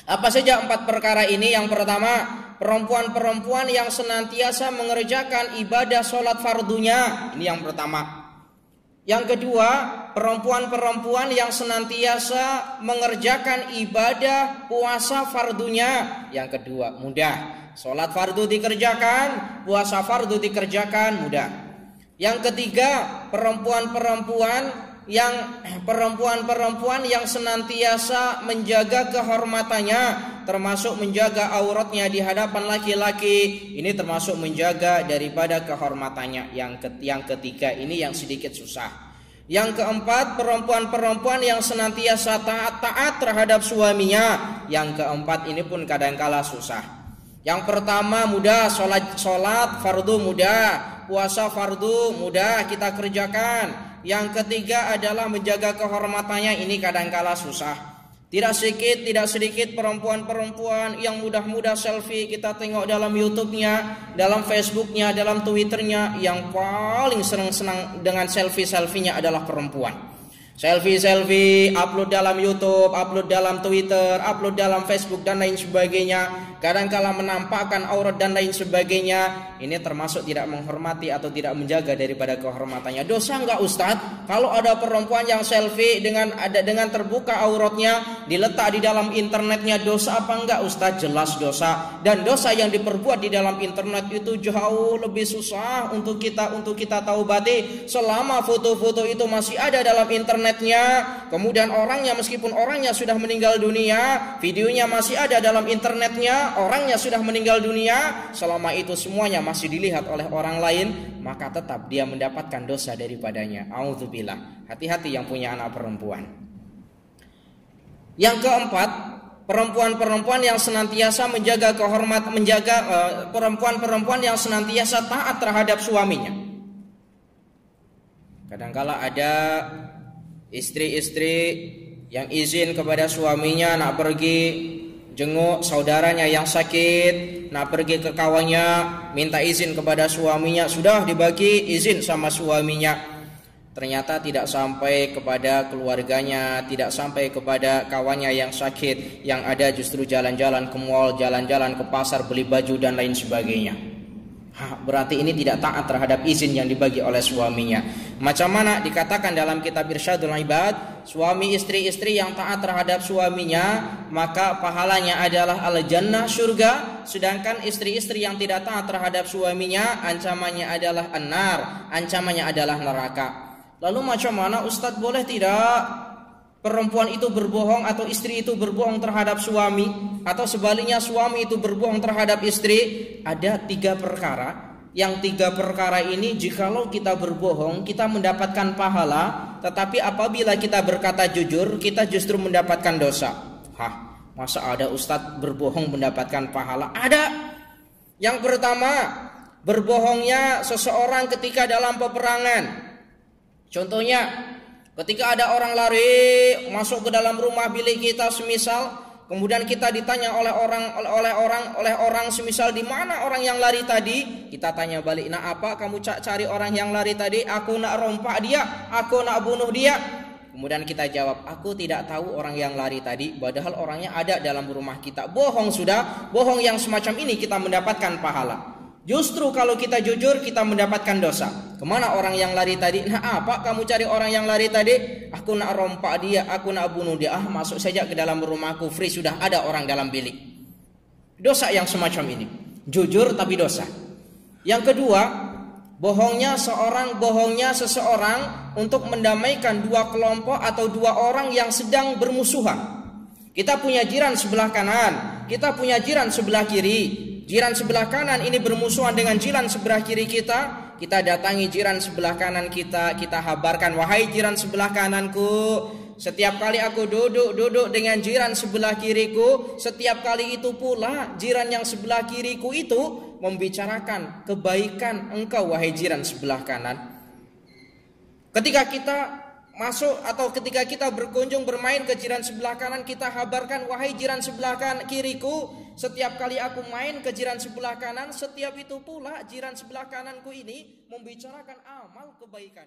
Apa saja 4 perkara ini? Yang pertama, perempuan-perempuan yang senantiasa mengerjakan ibadah sholat fardunya. Ini yang pertama. Yang kedua, perempuan-perempuan yang senantiasa mengerjakan ibadah puasa fardunya. Yang kedua, mudah. Sholat fardu dikerjakan, puasa fardu dikerjakan, mudah. Yang ketiga, perempuan-perempuan yang perempuan-perempuan yang senantiasa menjaga kehormatannya, termasuk menjaga auratnya di hadapan laki-laki. Ini termasuk menjaga daripada kehormatannya. Yang ketiga ini yang sedikit susah. Yang keempat, perempuan-perempuan yang senantiasa taat terhadap suaminya. Yang keempat ini pun kadangkala susah. Yang pertama mudah, sholat fardu mudah, puasa fardu mudah kita kerjakan. Yang ketiga adalah menjaga kehormatannya, ini kadangkala susah. Tidak sedikit perempuan-perempuan yang mudah-mudah selfie kita tengok dalam YouTube-nya, dalam Facebook-nya, dalam Twitter-nya. Yang paling senang dengan selfie-selfie-nya adalah perempuan. Selfie, upload dalam YouTube, upload dalam Twitter, upload dalam Facebook dan lain sebagainya. Kadangkala menampakkan aurat dan lain sebagainya. Ini termasuk tidak menghormati atau tidak menjaga daripada kehormatannya. Dosa enggak Ustadz? Kalau ada perempuan yang selfie dengan terbuka auratnya, diletak di dalam internetnya, dosa apa enggak Ustadz? Jelas dosa. Dan dosa yang diperbuat di dalam internet itu jauh lebih susah untuk kita taubati. Selama foto-foto itu masih ada dalam internetnya, kemudian meskipun orangnya sudah meninggal dunia, videonya masih ada dalam internetnya, orangnya sudah meninggal dunia, selama itu semuanya masih dilihat oleh orang lain, maka tetap dia mendapatkan dosa daripadanya. Auzubillah. Hati-hati yang punya anak perempuan. Yang keempat, perempuan-perempuan yang senantiasa perempuan-perempuan yang senantiasa taat terhadap suaminya. Kadangkala ada istri-istri yang izin kepada suaminya nak pergi jenguk saudaranya yang sakit, nak pergi ke kawannya, minta izin kepada suaminya, sudah dibagi izin sama suaminya. Ternyata tidak sampai kepada keluarganya, tidak sampai kepada kawannya yang sakit, yang ada justru jalan-jalan ke mall, jalan-jalan ke pasar, beli baju dan lain sebagainya. Berarti ini tidak taat terhadap izin yang dibagi oleh suaminya. Macam mana dikatakan dalam kitab Irsyadul Ibad, suami istri-istri yang taat terhadap suaminya maka pahalanya adalah al-jannah, surga. Sedangkan istri-istri yang tidak taat terhadap suaminya ancamannya adalah an-nar, ancamannya adalah neraka. Lalu macam mana Ustadz, boleh tidak perempuan itu berbohong atau istri itu berbohong terhadap suami, atau sebaliknya suami itu berbohong terhadap istri? Ada 3 perkara. Yang 3 perkara ini jikalau kita berbohong kita mendapatkan pahala, tetapi apabila kita berkata jujur kita justru mendapatkan dosa. Masa ada ustadz berbohong mendapatkan pahala? Ada. Yang pertama, berbohongnya seseorang ketika dalam peperangan. Contohnya, ketika ada orang lari masuk ke dalam rumah bilik kita semisal, kemudian kita ditanya oleh orang semisal, di mana orang yang lari tadi? Kita tanya balik, "Nak apa kamu cari orang yang lari tadi?" "Aku nak rompak dia, aku nak bunuh dia." Kemudian kita jawab, "Aku tidak tahu orang yang lari tadi, padahal orangnya ada dalam rumah kita." Bohong sudah. Bohong yang semacam ini kita mendapatkan pahala. Justru kalau kita jujur kita mendapatkan dosa. Kemana orang yang lari tadi? "Nah apa kamu cari orang yang lari tadi?" "Aku nak rompak dia, aku nak bunuh dia." Masuk saja ke dalam rumahku, free, sudah ada orang dalam bilik. Dosa yang semacam ini. Jujur tapi dosa. Yang kedua, bohongnya seseorang untuk mendamaikan 2 kelompok atau 2 orang yang sedang bermusuhan. Kita punya jiran sebelah kanan, kita punya jiran sebelah kiri. Jiran sebelah kanan ini bermusuhan dengan jiran sebelah kiri kita. Kita datangi jiran sebelah kanan kita habarkan, "Wahai jiran sebelah kananku, setiap kali aku duduk dengan jiran sebelah kiriku, setiap kali itu pula jiran yang sebelah kiriku itu membicarakan kebaikan engkau wahai jiran sebelah kanan." Ketika kita masuk atau ketika kita berkunjung bermain ke jiran sebelah kanan, kita habarkan, "Wahai jiran sebelah kiriku, setiap kali aku main ke jiran sebelah kanan, setiap itu pula jiran sebelah kananku ini membicarakan amal kebaikan."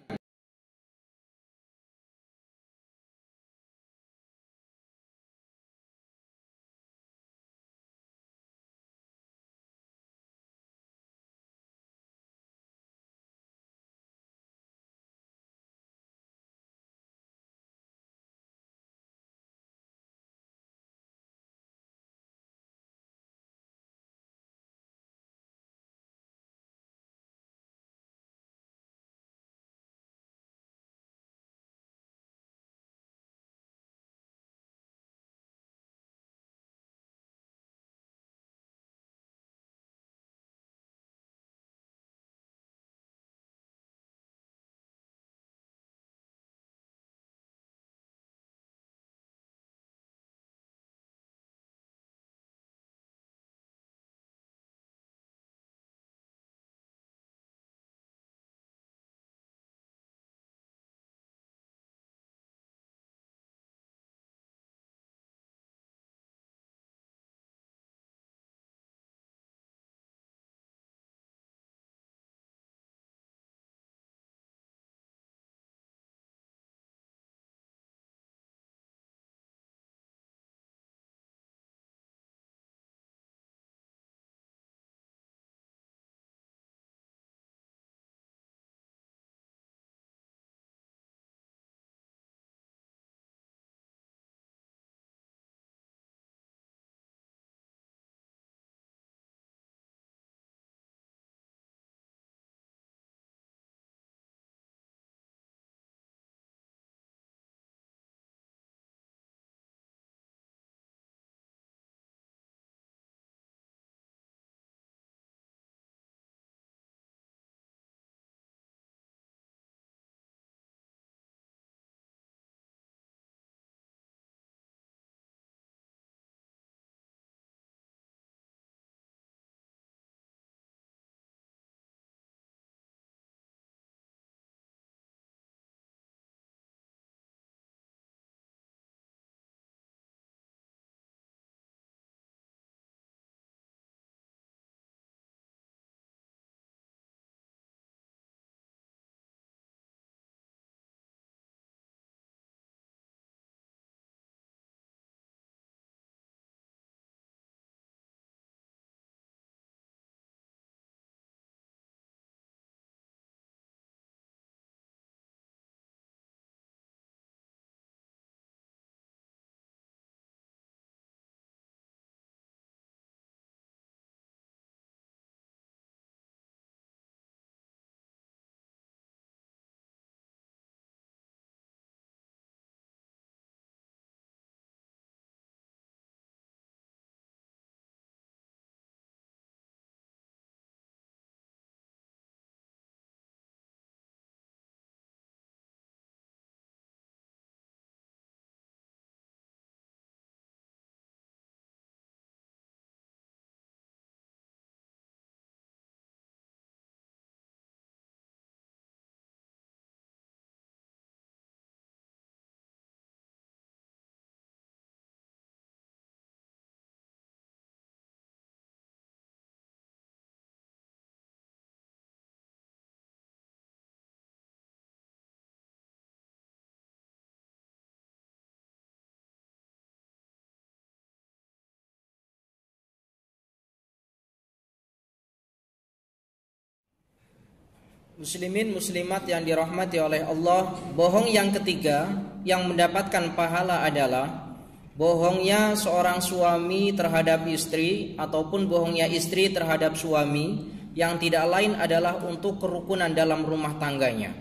Muslimin muslimat yang dirahmati oleh Allah, bohong yang ketiga yang mendapatkan pahala adalah bohongnya seorang suami terhadap istri ataupun bohongnya istri terhadap suami, yang tidak lain adalah untuk kerukunan dalam rumah tangganya.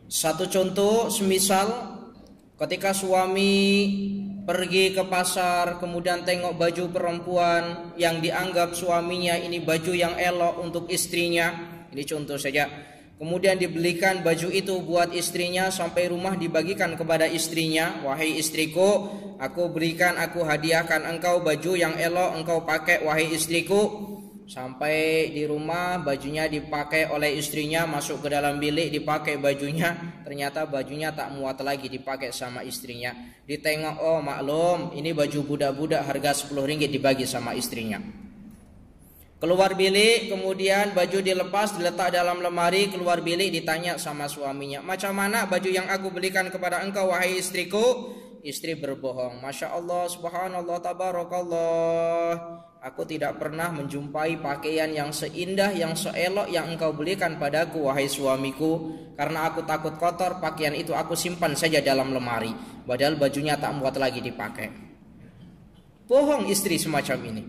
Satu contoh, semisal ketika suami pergi ke pasar kemudian tengok baju perempuan yang dianggap suaminya ini baju yang elok untuk istrinya, ini contoh saja, kemudian dibelikan baju itu buat istrinya, sampai rumah dibagikan kepada istrinya, wahai istriku, aku berikan, aku hadiahkan engkau baju yang elok, engkau pakai wahai istriku. Sampai di rumah bajunya dipakai oleh istrinya, masuk ke dalam bilik dipakai bajunya, ternyata bajunya tak muat lagi dipakai sama istrinya. Ditengok, oh maklum ini baju budak-budak harga 10 ringgit dibagi sama istrinya. Keluar bilik, kemudian baju dilepas, diletak dalam lemari, keluar bilik ditanya sama suaminya, macam mana baju yang aku belikan kepada engkau wahai istriku? Istri berbohong, Masya Allah, Subhanallah, Tabarakallah, aku tidak pernah menjumpai pakaian yang seindah, yang seelok yang engkau belikan padaku wahai suamiku. Karena aku takut kotor, pakaian itu aku simpan saja dalam lemari, padahal bajunya tak muat lagi dipakai. Bohong istri semacam ini,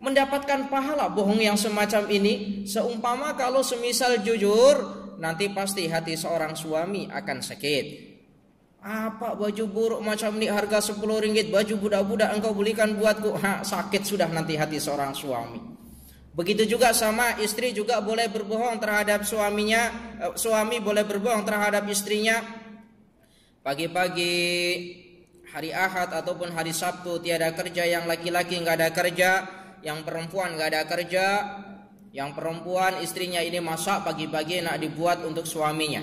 mendapatkan pahala bohong yang semacam ini. Seumpama kalau semisal jujur, nanti pasti hati seorang suami akan sakit. Apa baju buruk macam ini harga 10 ringgit, baju budak-budak engkau belikan buatku, sakit sudah nanti hati seorang suami. Begitu juga sama istri juga boleh berbohong terhadap suaminya, suami boleh berbohong terhadap istrinya. Pagi-pagi hari Ahad ataupun hari Sabtu tiada kerja, yang laki-laki nggak ada kerja, yang perempuan nggak ada kerja. Yang perempuan istrinya ini masak pagi-pagi nak dibuat untuk suaminya,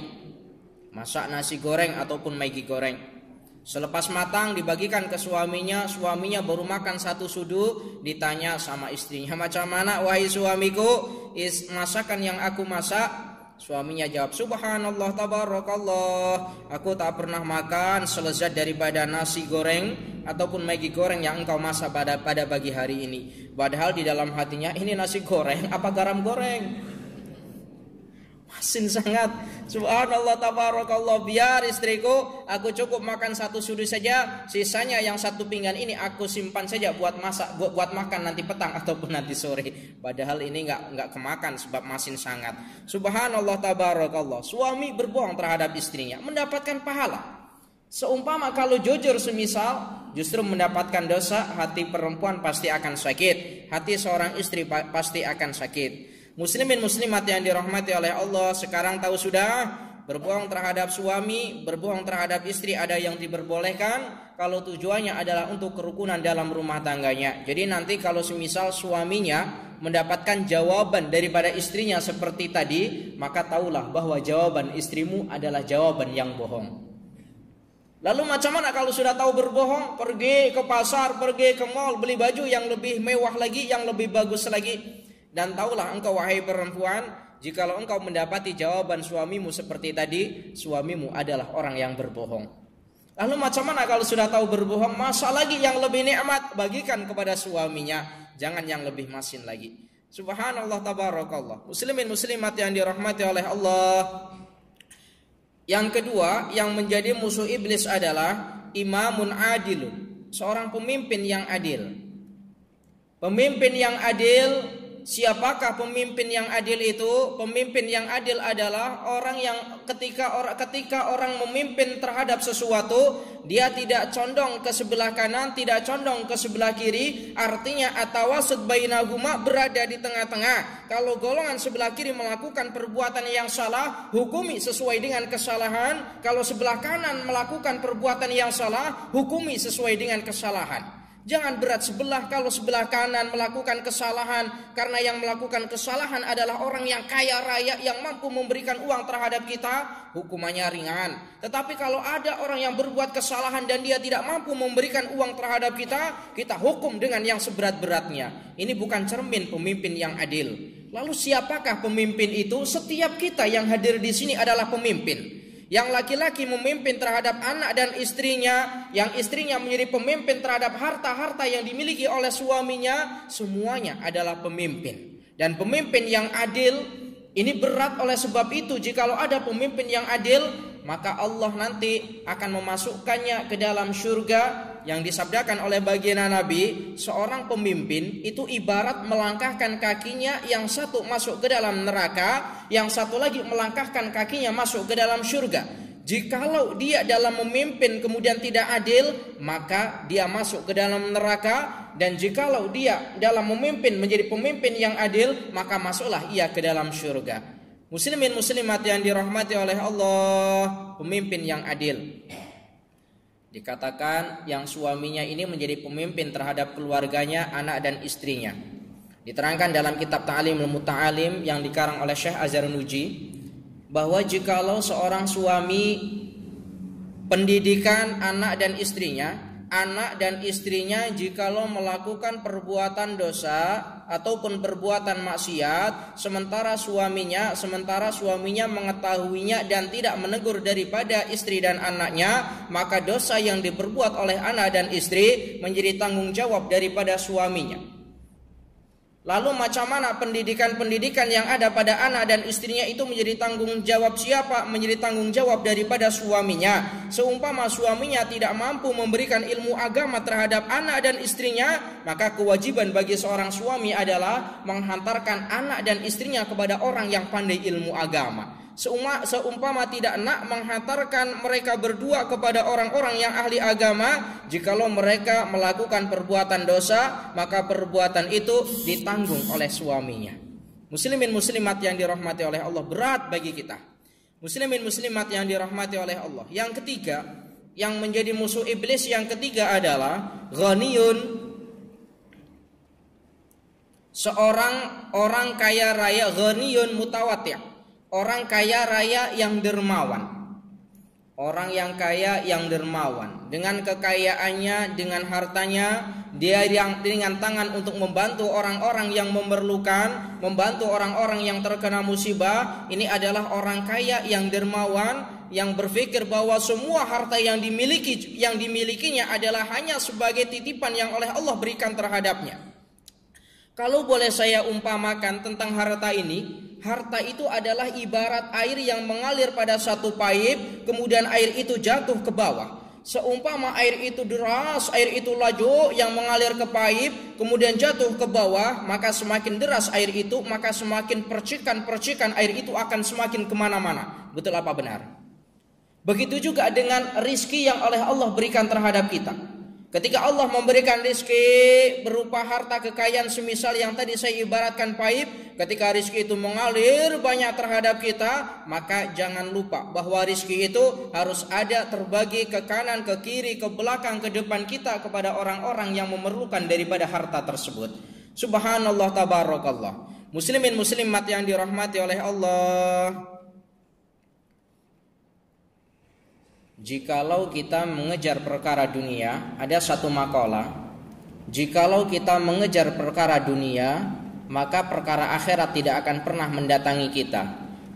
masak nasi goreng ataupun maggi goreng. Selepas matang dibagikan ke suaminya, suaminya baru makan satu sudu, ditanya sama istrinya, macam mana wahai suamiku masakan yang aku masak? Suaminya jawab, Subhanallah, Tabarakallah, aku tak pernah makan selezat daripada nasi goreng ataupun maggi goreng yang engkau masak pada pagi hari ini. Padahal di dalam hatinya, ini nasi goreng apa garam goreng? Masin sangat, Subhanallah, Tabarakallah, biar istriku aku cukup makan satu sudu saja, sisanya yang satu pinggan ini aku simpan saja buat masak, buat makan nanti petang ataupun nanti sore. Padahal ini nggak kemakan sebab masin sangat. Subhanallah, Tabarakallah, suami berbohong terhadap istrinya mendapatkan pahala. Seumpama kalau jujur semisal justru mendapatkan dosa, hati perempuan pasti akan sakit, hati seorang istri pasti akan sakit. Muslimin muslimat yang dirahmati oleh Allah, sekarang tahu sudah, berbohong terhadap suami, berbohong terhadap istri ada yang diperbolehkan kalau tujuannya adalah untuk kerukunan dalam rumah tangganya. Jadi nanti kalau semisal suaminya mendapatkan jawaban daripada istrinya seperti tadi, maka tahulah bahwa jawaban istrimu adalah jawaban yang bohong. Lalu macam mana kalau sudah tahu berbohong? Pergi ke pasar, pergi ke mall, beli baju yang lebih mewah lagi, yang lebih bagus lagi. Dan tahulah engkau wahai perempuan, jikalau engkau mendapati jawaban suamimu seperti tadi, suamimu adalah orang yang berbohong. Lalu macam mana kalau sudah tahu berbohong? Masa lagi yang lebih nikmat bagikan kepada suaminya, jangan yang lebih masin lagi. Subhanallah, Tabarakallah. Muslimin muslimat yang dirahmati oleh Allah. Yang kedua yang menjadi musuh iblis adalah imamun adilun, seorang pemimpin yang adil. Pemimpin yang adil, siapakah pemimpin yang adil itu? Pemimpin yang adil adalah orang yang ketika orang memimpin terhadap sesuatu, dia tidak condong ke sebelah kanan, tidak condong ke sebelah kiri. Artinya atawasud bainahuma, berada di tengah-tengah. Kalau golongan sebelah kiri melakukan perbuatan yang salah, hukumi sesuai dengan kesalahan. Kalau sebelah kanan melakukan perbuatan yang salah, hukumi sesuai dengan kesalahan. Jangan berat sebelah kalau sebelah kanan melakukan kesalahan, karena yang melakukan kesalahan adalah orang yang kaya raya yang mampu memberikan uang terhadap kita, hukumannya ringan. Tetapi kalau ada orang yang berbuat kesalahan dan dia tidak mampu memberikan uang terhadap kita, kita hukum dengan yang seberat-beratnya. Ini bukan cermin pemimpin yang adil. Lalu siapakah pemimpin itu? Setiap kita yang hadir di sini adalah pemimpin. Yang laki-laki memimpin terhadap anak dan istrinya, yang istrinya menjadi pemimpin terhadap harta-harta yang dimiliki oleh suaminya, semuanya adalah pemimpin. Dan pemimpin yang adil Ini berat, oleh sebab itu jikalau ada pemimpin yang adil, maka Allah nanti akan memasukkannya ke dalam surga. Yang disabdakan oleh baginda Nabi, seorang pemimpin itu ibarat melangkahkan kakinya, yang satu masuk ke dalam neraka, yang satu lagi melangkahkan kakinya masuk ke dalam surga. Jikalau dia dalam memimpin kemudian tidak adil, maka dia masuk ke dalam neraka. Dan jikalau dia dalam memimpin menjadi pemimpin yang adil, maka masuklah ia ke dalam surga. Muslimin muslimat yang dirahmati oleh Allah, pemimpin yang adil dikatakan yang suaminya ini menjadi pemimpin terhadap keluarganya, anak dan istrinya. Diterangkan dalam kitab Ta'limul Muta'alim yang dikarang oleh Syekh Azharunuji, bahwa jikalau seorang suami pendidikan anak dan istrinya jikalau melakukan perbuatan dosa ataupun perbuatan maksiat, sementara suaminya mengetahuinya dan tidak menegur daripada istri dan anaknya, maka dosa yang diperbuat oleh anak dan istri menjadi tanggung jawab daripada suaminya. Lalu macam mana pendidikan yang ada pada anak dan istrinya itu menjadi tanggung jawab siapa? Menjadi tanggung jawab daripada suaminya. Seumpama suaminya tidak mampu memberikan ilmu agama terhadap anak dan istrinya, maka kewajiban bagi seorang suami adalah menghantarkan anak dan istrinya kepada orang yang pandai ilmu agama. Seumpama tidak nak menghantarkan mereka berdua kepada orang-orang yang ahli agama, jikalau mereka melakukan perbuatan dosa, maka perbuatan itu ditanggung oleh suaminya. Muslimin muslimat yang dirahmati oleh Allah, berat bagi kita. Muslimin muslimat yang dirahmati oleh Allah. Yang ketiga, yang menjadi musuh iblis yang ketiga adalah ghaniyun. Seorang orang kaya raya, ghaniyun mutawati'. Orang kaya raya yang dermawan. Orang yang kaya yang dermawan. Dengan kekayaannya, dengan hartanya, dia yang dengan tangan untuk membantu orang-orang yang memerlukan, membantu orang-orang yang terkena musibah. Ini adalah orang kaya yang dermawan, yang berpikir bahwa semua harta yang dimilikinya adalah hanya sebagai titipan yang oleh Allah berikan terhadapnya. Kalau boleh saya umpamakan tentang harta ini, harta itu adalah ibarat air yang mengalir pada satu paip, kemudian air itu jatuh ke bawah. Seumpama air itu deras, air itu laju yang mengalir ke paip, kemudian jatuh ke bawah, maka semakin deras air itu, maka semakin percikan air itu akan semakin kemana-mana. Betul apa benar? Begitu juga dengan rizki yang oleh Allah berikan terhadap kita. Ketika Allah memberikan rizki berupa harta kekayaan semisal yang tadi saya ibaratkan paip, ketika rizki itu mengalir banyak terhadap kita, maka jangan lupa bahwa rizki itu harus ada terbagi ke kanan, ke kiri, ke belakang, ke depan kita kepada orang-orang yang memerlukan daripada harta tersebut. Subhanallah tabarakallah. Muslimin muslimat yang dirahmati oleh Allah, jikalau kita mengejar perkara dunia, ada satu makalah, jikalau kita mengejar perkara dunia, maka perkara akhirat tidak akan pernah mendatangi kita.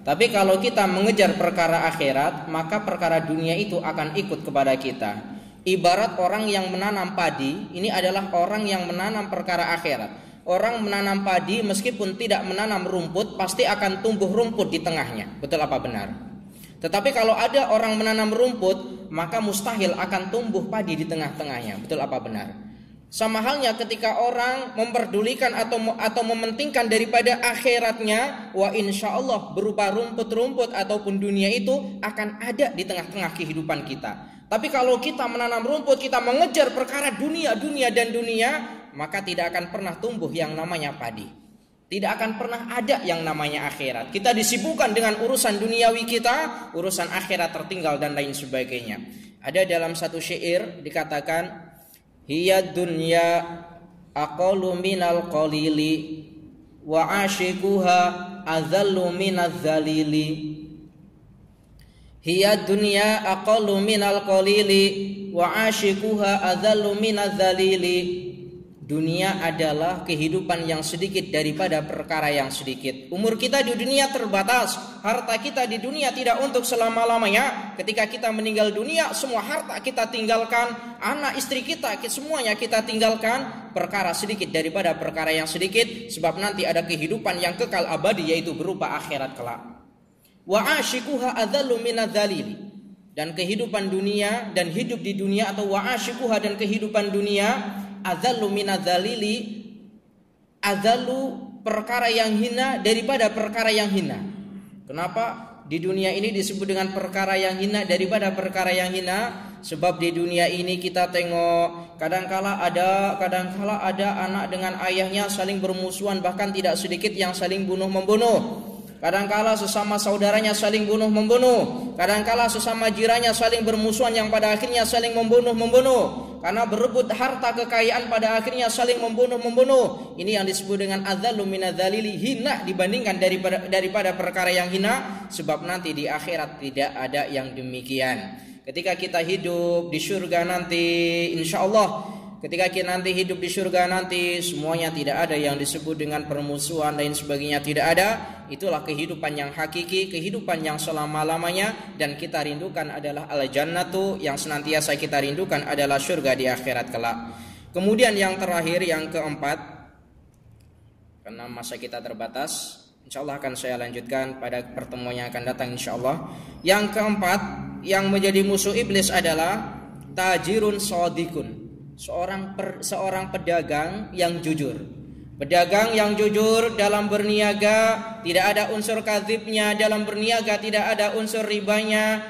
Tapi kalau kita mengejar perkara akhirat, maka perkara dunia itu akan ikut kepada kita. Ibarat orang yang menanam padi, ini adalah orang yang menanam perkara akhirat. Orang menanam padi meskipun tidak menanam rumput, pasti akan tumbuh rumput di tengahnya. Betul apa benar? Tetapi kalau ada orang menanam rumput, maka mustahil akan tumbuh padi di tengah-tengahnya. Betul apa benar? Sama halnya ketika orang memperdulikan atau mementingkan daripada akhiratnya, wa insya Allah berupa rumput-rumput ataupun dunia itu akan ada di tengah-tengah kehidupan kita. Tapi kalau kita menanam rumput, kita mengejar perkara dunia, maka tidak akan pernah tumbuh yang namanya padi. Tidak akan pernah ada yang namanya akhirat. Kita disibukkan dengan urusan duniawi kita, urusan akhirat tertinggal dan lain sebagainya. Ada dalam satu syair dikatakan, hiya dunya aqallu minal qalili wa ashikuha adzallu minaz zalili. Hiya dunya aqallu minal qalili wa ashikuha adzallu minaz zalili. Dunia adalah kehidupan yang sedikit daripada perkara yang sedikit. Umur kita di dunia terbatas. Harta kita di dunia tidak untuk selama-lamanya. Ketika kita meninggal dunia, semua harta kita tinggalkan. Anak istri kita semuanya kita tinggalkan. perkara sedikit daripada perkara yang sedikit, sebab nanti ada kehidupan yang kekal abadi, yaitu berupa akhirat kelak. Wa ashikuha adallu minadzalili, dan kehidupan dunia dan hidup di dunia, atau wa ashikuha dan kehidupan dunia, adallu minadzalili, adallu perkara yang hina daripada perkara yang hina. Kenapa di dunia ini disebut dengan perkara yang hina daripada perkara yang hina? Sebab di dunia ini kita tengok kadangkala ada anak dengan ayahnya saling bermusuhan, bahkan tidak sedikit yang saling bunuh-membunuh. Kadangkala sesama saudaranya saling bunuh-membunuh. Kadangkala sesama jirannya saling bermusuhan yang pada akhirnya saling membunuh-membunuh. Karena berebut harta kekayaan pada akhirnya saling membunuh-membunuh. Ini yang disebut dengan adzallu minadzalili, hina dibandingkan daripada perkara yang hina. Sebab nanti di akhirat tidak ada yang demikian. Ketika kita hidup di surga nanti, insya Allah, ketika kita nanti hidup di surga nanti, semuanya tidak ada yang disebut dengan permusuhan dan sebagainya, tidak ada. Itulah kehidupan yang hakiki, kehidupan yang selama-lamanya, dan kita rindukan adalah al-jannatu, yang senantiasa kita rindukan adalah surga di akhirat kelak. Kemudian yang terakhir, yang keempat, karena masa kita terbatas, insyaallah akan saya lanjutkan pada pertemuan yang akan datang insyaallah. Yang keempat, yang menjadi musuh iblis adalah tajirun shadikun, seorang pedagang yang jujur. Pedagang yang jujur dalam berniaga, tidak ada unsur kadzibnya. Dalam berniaga tidak ada unsur ribanya.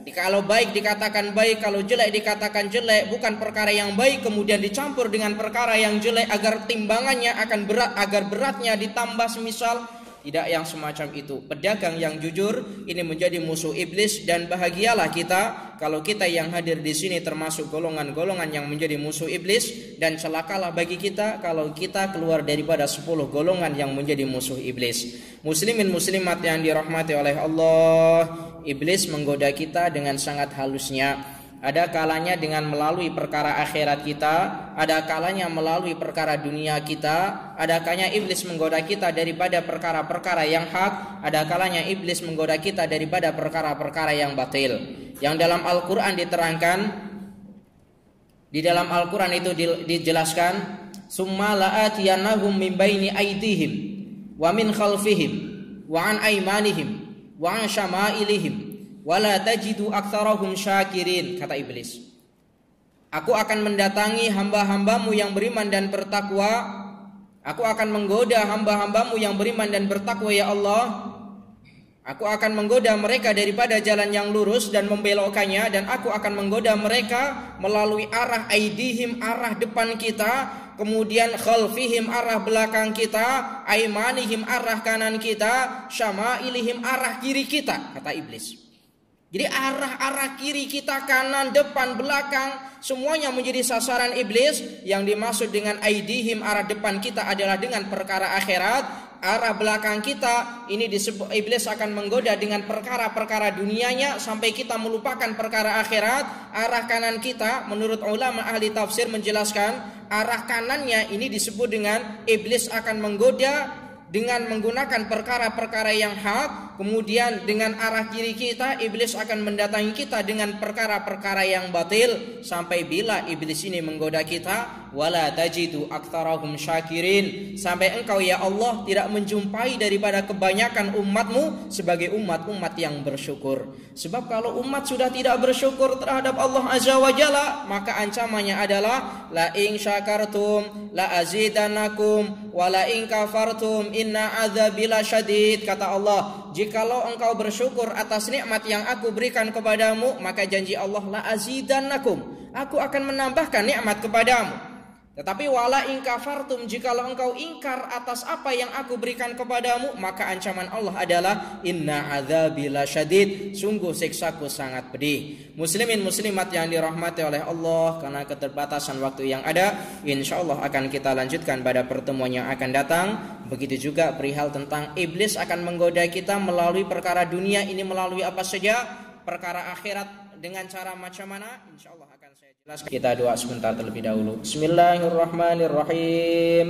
Kalau baik dikatakan baik, kalau jelek dikatakan jelek. Bukan perkara yang baik kemudian dicampur dengan perkara yang jelek agar timbangannya akan berat, agar beratnya ditambah semisal. Tidak yang semacam itu. Pedagang yang jujur ini menjadi musuh iblis, dan bahagialah kita kalau kita yang hadir di sini termasuk golongan-golongan yang menjadi musuh iblis, dan celakalah bagi kita kalau kita keluar daripada 10 golongan yang menjadi musuh iblis. Muslimin muslimat yang dirahmati oleh Allah, iblis menggoda kita dengan sangat halusnya. Ada kalanya dengan melalui perkara akhirat kita, ada kalanya melalui perkara dunia kita, ada kalanya iblis menggoda kita daripada perkara-perkara yang hak, ada kalanya iblis menggoda kita daripada perkara-perkara yang batil. Yang dalam Al-Quran diterangkan, di dalam Al-Quran itu dijelaskan, summa la'atiyannahum min baini aydihim wa min khalfihim wa an aymanihim wa an syama'ilihim wala tajidu aktsarahum syakirin, kata iblis. Aku akan mendatangi hamba-hambamu yang beriman dan bertakwa. Aku akan menggoda hamba-hambamu yang beriman dan bertakwa, ya Allah. Aku akan menggoda mereka daripada jalan yang lurus dan membelokkannya, dan aku akan menggoda mereka melalui arah aidihim, arah depan kita, kemudian khalfihim, arah belakang kita, aimanihim, arah kanan kita, syama'ilihim, arah kiri kita, kata iblis. Jadi arah-arah kiri kita, kanan, depan, belakang, semuanya menjadi sasaran iblis. Yang dimaksud dengan aidihim, arah depan kita adalah dengan perkara akhirat. Arah belakang kita ini disebut iblis akan menggoda dengan perkara-perkara dunianya sampai kita melupakan perkara akhirat. Arah kanan kita, menurut ulama ahli tafsir menjelaskan, arah kanannya ini disebut dengan iblis akan menggoda dengan menggunakan perkara-perkara yang hak. Kemudian dengan arah kiri kita, iblis akan mendatangi kita dengan perkara-perkara yang batil. Sampai bila iblis ini menggoda kita, wala tajidu aktsarahum syakirin, sampai engkau ya Allah tidak menjumpai daripada kebanyakan umatmu sebagai umat-umat yang bersyukur. Sebab kalau umat sudah tidak bersyukur terhadap Allah Azza wa Jalla, maka ancamannya adalah la in syakartum la azidannakum wa la in kafartum inna adzabi lasyadid, kata Allah. Jikalau engkau bersyukur atas nikmat yang aku berikan kepadamu, maka janji Allah la azidannakum, aku akan menambahkan nikmat kepadamu. Tetapi wala in kafartum, jikalau engkau ingkar atas apa yang aku berikan kepadamu, maka ancaman Allah adalah inna adzabi lasyadid, sungguh siksaku sangat pedih. Muslimin muslimat yang dirahmati oleh Allah, karena keterbatasan waktu yang ada, insyaallah akan kita lanjutkan pada pertemuan yang akan datang. Begitu juga perihal tentang iblis akan menggoda kita melalui perkara dunia ini, melalui apa saja, perkara akhirat dengan cara macam mana, insyaallah akan saya jelaskan. Kita doa sebentar terlebih dahulu. Bismillahirrahmanirrahim.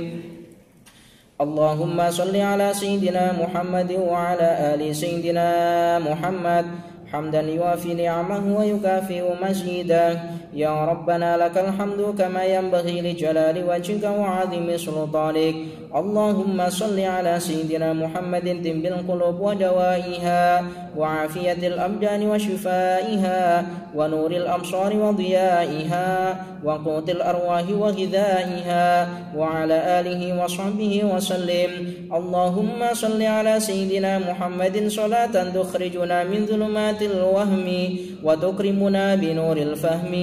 Allahumma salli ala sayyidina Muhammad wa ala ali sayyidina Muhammad hamdan yuafi ni'amahu wa yukafi'u mazidah. يا ربنا لك الحمد كما ينبغي لجلال وجهك وعظيم سلطانك. اللهم صل على سيدنا محمد طب القلوب ودوائها وعافية الأبدان وشفائها ونور الأبصار وضيائها وقوت الأرواح وغذائها وعلى آله وصحبه وسلم. اللهم صل على سيدنا محمد صلاة تخرجنا من ظلمات الوهم وتكرمنا بنور الفهم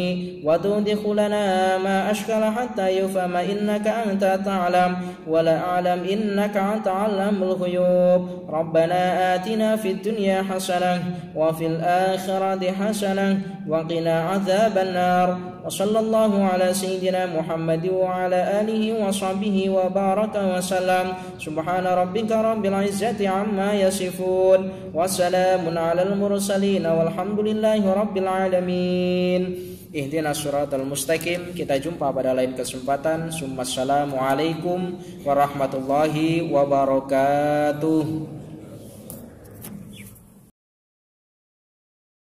وتدخلنا ما أشكل حتى يفهم إنك أنت تعلم ولا أعلم إنك أنت علام الغيوب. ربنا آتنا في الدنيا حسنة وفي الآخرة حسنة وقنا عذاب النار. وصلى الله على سيدنا محمد وعلى آله وصحبه وبارك وسلم. سبحان ربك رب العزة عما يصفون وسلام على المرسلين والحمد لله رب العالمين. Ihdinas siratal mustaqim. Kita jumpa pada lain kesempatan. Assalamualaikum warahmatullahi wabarakatuh.